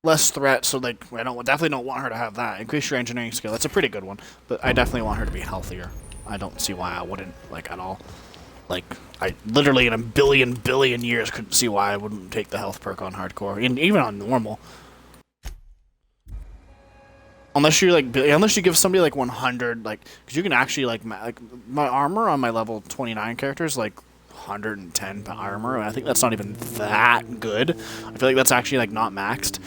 Less threat, so like, definitely don't want her to have that. Increase your engineering skill. That's a pretty good one. But I definitely want her to be healthier. I don't see why I wouldn't, like, at all. Like, I literally in a billion years couldn't see why I wouldn't take the health perk on hardcore. And even on normal. Unless you give somebody like 100, like, because you can actually like my armor on my level 29 characters like 110 armor. And I think that's not even that good. I feel like that's actually like not maxed.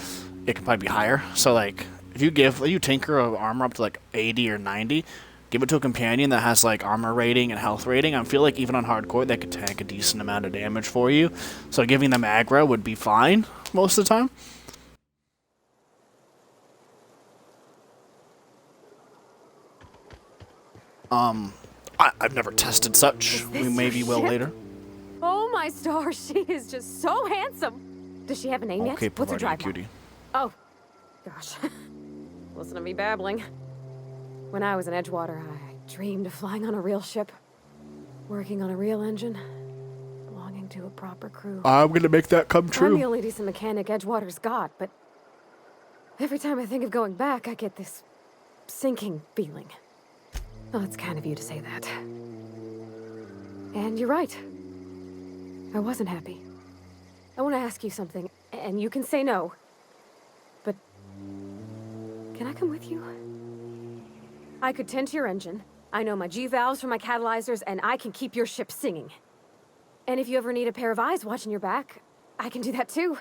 It can probably be higher. So like, if you tinker of armor up to like 80 or 90, give it to a companion that has like armor rating and health rating. I feel like even on hardcore they could tank a decent amount of damage for you. So giving them aggro would be fine most of the time. I've never tested such. We maybe will later. Oh my stars, she is just so handsome. Does she have a name yet? Okay, What's her drive cutie. Oh, gosh. Listen to me babbling. When I was in Edgewater, I dreamed of flying on a real ship, working on a real engine, belonging to a proper crew. I'm gonna make that come true. I'm the only decent mechanic Edgewater's got, but every time I think of going back, I get this sinking feeling. Well, it's kind of you to say that. And you're right. I wasn't happy. I want to ask you something, and you can say no. But can I come with you? I could tend to your engine. I know my G-valves for my catalyzers, and I can keep your ship singing. And if you ever need a pair of eyes watching your back, I can do that too.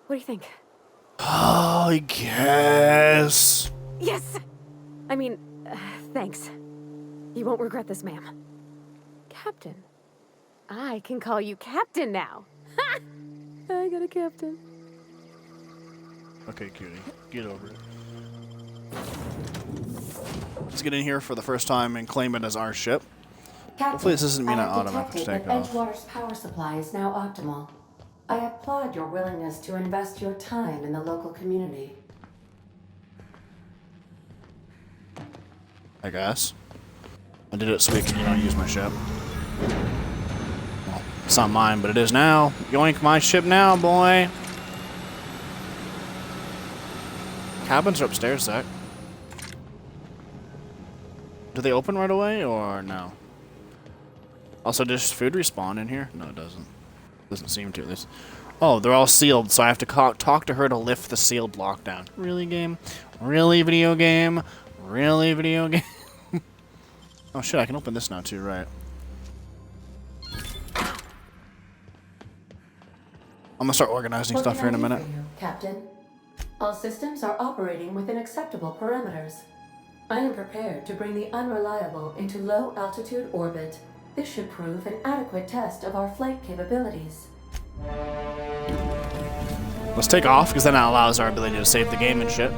What do you think? Oh, I guess. Yes! I mean, thanks. You won't regret this, ma'am. Captain. I can call you Captain now. Ha! I got a captain. Okay, cutie. Get over it. Let's get in here for the first time and claim it as our ship. Captain, Hopefully this doesn't mean I have automatically detected take that off. Edgewater's power supply is now optimal. I applaud your willingness to invest your time in the local community. I guess. I did it so we can, use my ship. Well, it's not mine, but it is now. Yoink my ship now, boy. Cabins are upstairs, Zach. Do they open right away, or no? Also, does food respawn in here? No, it doesn't. Doesn't seem to, at least. Oh, they're all sealed, so I have to talk to her to lift the sealed block down. Really, game? Really, video game? Really, video game? Oh shit, I can open this now too, right. I'm gonna start organizing stuff here in a minute. For you, Captain? All systems are operating within acceptable parameters. I am prepared to bring the unreliable into low-altitude orbit. This should prove an adequate test of our flight capabilities. Let's take off, because then that allows our ability to save the game and shit.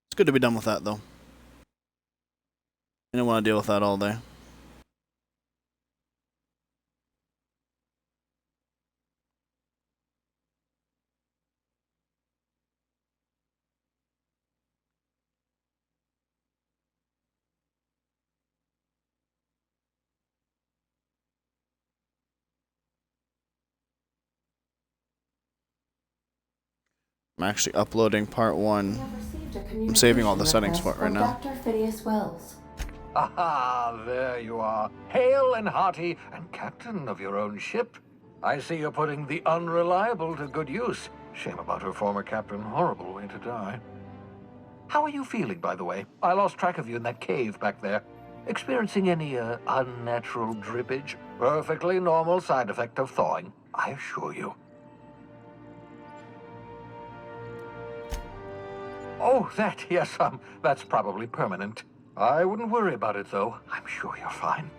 It's good to be done with that, though. I don't want to deal with that all day. I'm actually uploading part 1. I'm saving all the settings for it right now. Dr. Phineas Wells. Aha, there you are. Hale and hearty, and captain of your own ship. I see you're putting the unreliable to good use. Shame about her former captain. Horrible way to die. How are you feeling, by the way? I lost track of you in that cave back there. Experiencing any, unnatural drippage? Perfectly normal side effect of thawing, I assure you. Oh, that, yes, that's probably permanent. I wouldn't worry about it, though. I'm sure you're fine.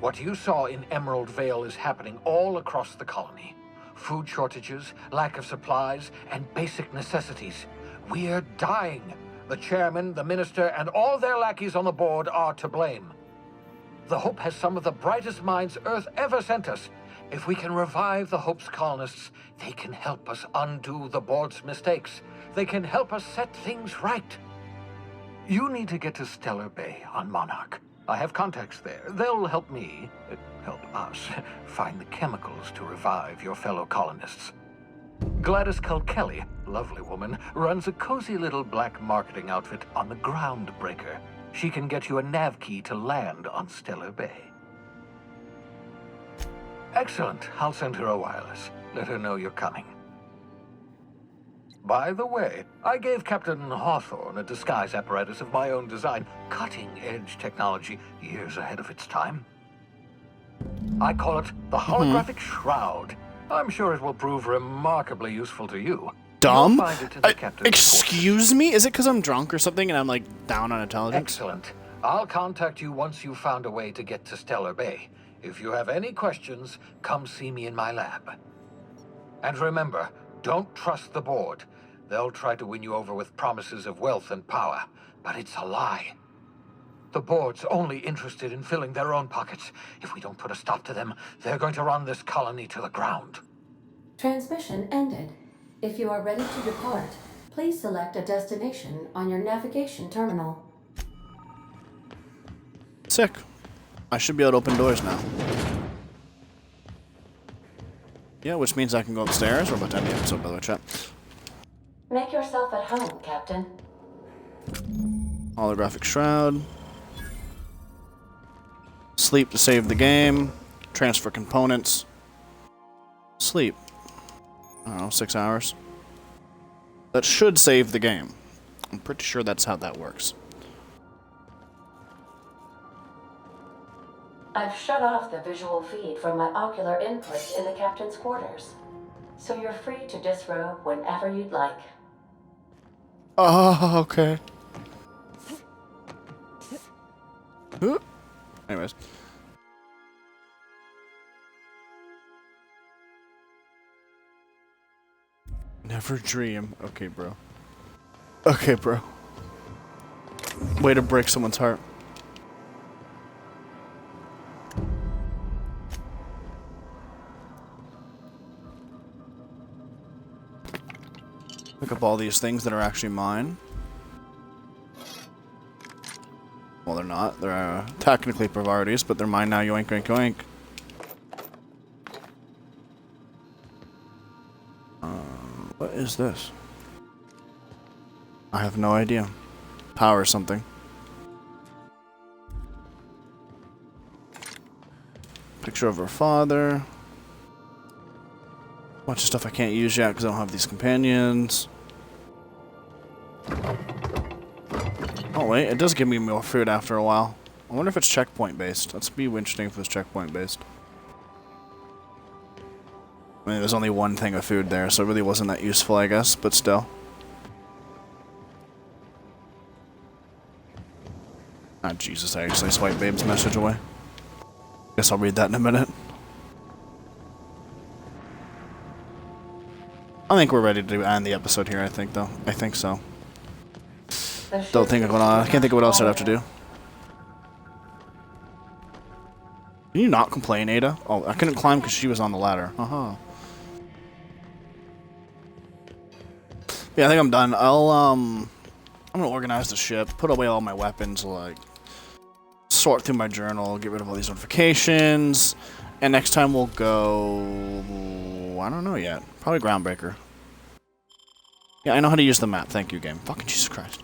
What you saw in Emerald Vale is happening all across the colony. Food shortages, lack of supplies, and basic necessities. We're dying. The chairman, the minister, and all their lackeys on the board are to blame. The Hope has some of the brightest minds Earth ever sent us. If we can revive the Hope's colonists, they can help us undo the board's mistakes. They can help us set things right. You need to get to Stellar Bay on Monarch. I have contacts there. They'll help me, help us, find the chemicals to revive your fellow colonists. Gladys Kelly, lovely woman, runs a cozy little black marketing outfit on the Groundbreaker. She can get you a nav key to land on Stellar Bay. Excellent. I'll send her a wireless. Let her know you're coming. By the way, I gave Captain Hawthorne a disguise apparatus of my own design, cutting-edge technology, years ahead of its time. I call it the holographic shroud. I'm sure it will prove remarkably useful to you. Dumb? You'll find it in the captain's Excuse me? Is it because I'm drunk or something and I'm like down on intelligence? Excellent. I'll contact you once you've found a way to get to Stellar Bay. If you have any questions, come see me in my lab. And remember, don't trust the board. They'll try to win you over with promises of wealth and power, but it's a lie. The board's only interested in filling their own pockets. If we don't put a stop to them, they're going to run this colony to the ground. Transmission ended. If you are ready to depart, please select a destination on your navigation terminal. Sick. I should be able to open doors now. Yeah, which means I can go upstairs. We're about to end the episode, by the way, chat. Make yourself at home, Captain. Holographic shroud. Sleep to save the game. Transfer components. Sleep. I don't know, 6 hours. That should save the game. I'm pretty sure that's how that works. I've shut off the visual feed from my ocular inputs in the captain's quarters, so you're free to disrobe whenever you'd like. Oh, okay. Anyways. Never dream. Okay, bro. Okay, bro. Way to break someone's heart. Pick up all these things that are actually mine. Well, they're not. They're technically Pravardis, but they're mine now. Yoink, yoink, yoink. What is this? I have no idea. Power something. Picture of her father. Bunch of stuff I can't use yet because I don't have these companions. Oh wait, it does give me more food after a while. I wonder if it's checkpoint based. That'd be interesting if it was checkpoint based. I mean, there's only one thing of food there, so it really wasn't that useful, I guess, but still. Ah, Jesus, I actually swiped Babe's message away. Guess I'll read that in a minute. I think we're ready to end the episode here, I think, though. I think so. Don't think of what I can't think of what else I'd have to do. Can you not complain, Ada? Oh, I couldn't climb because she was on the ladder. Yeah, I think I'm done. I'm gonna organize the ship, put away all my weapons, like sort through my journal, get rid of all these notifications, and next time we'll go. I don't know yet. Probably Groundbreaker. Yeah, I know how to use the map. Thank you, game. Fucking Jesus Christ.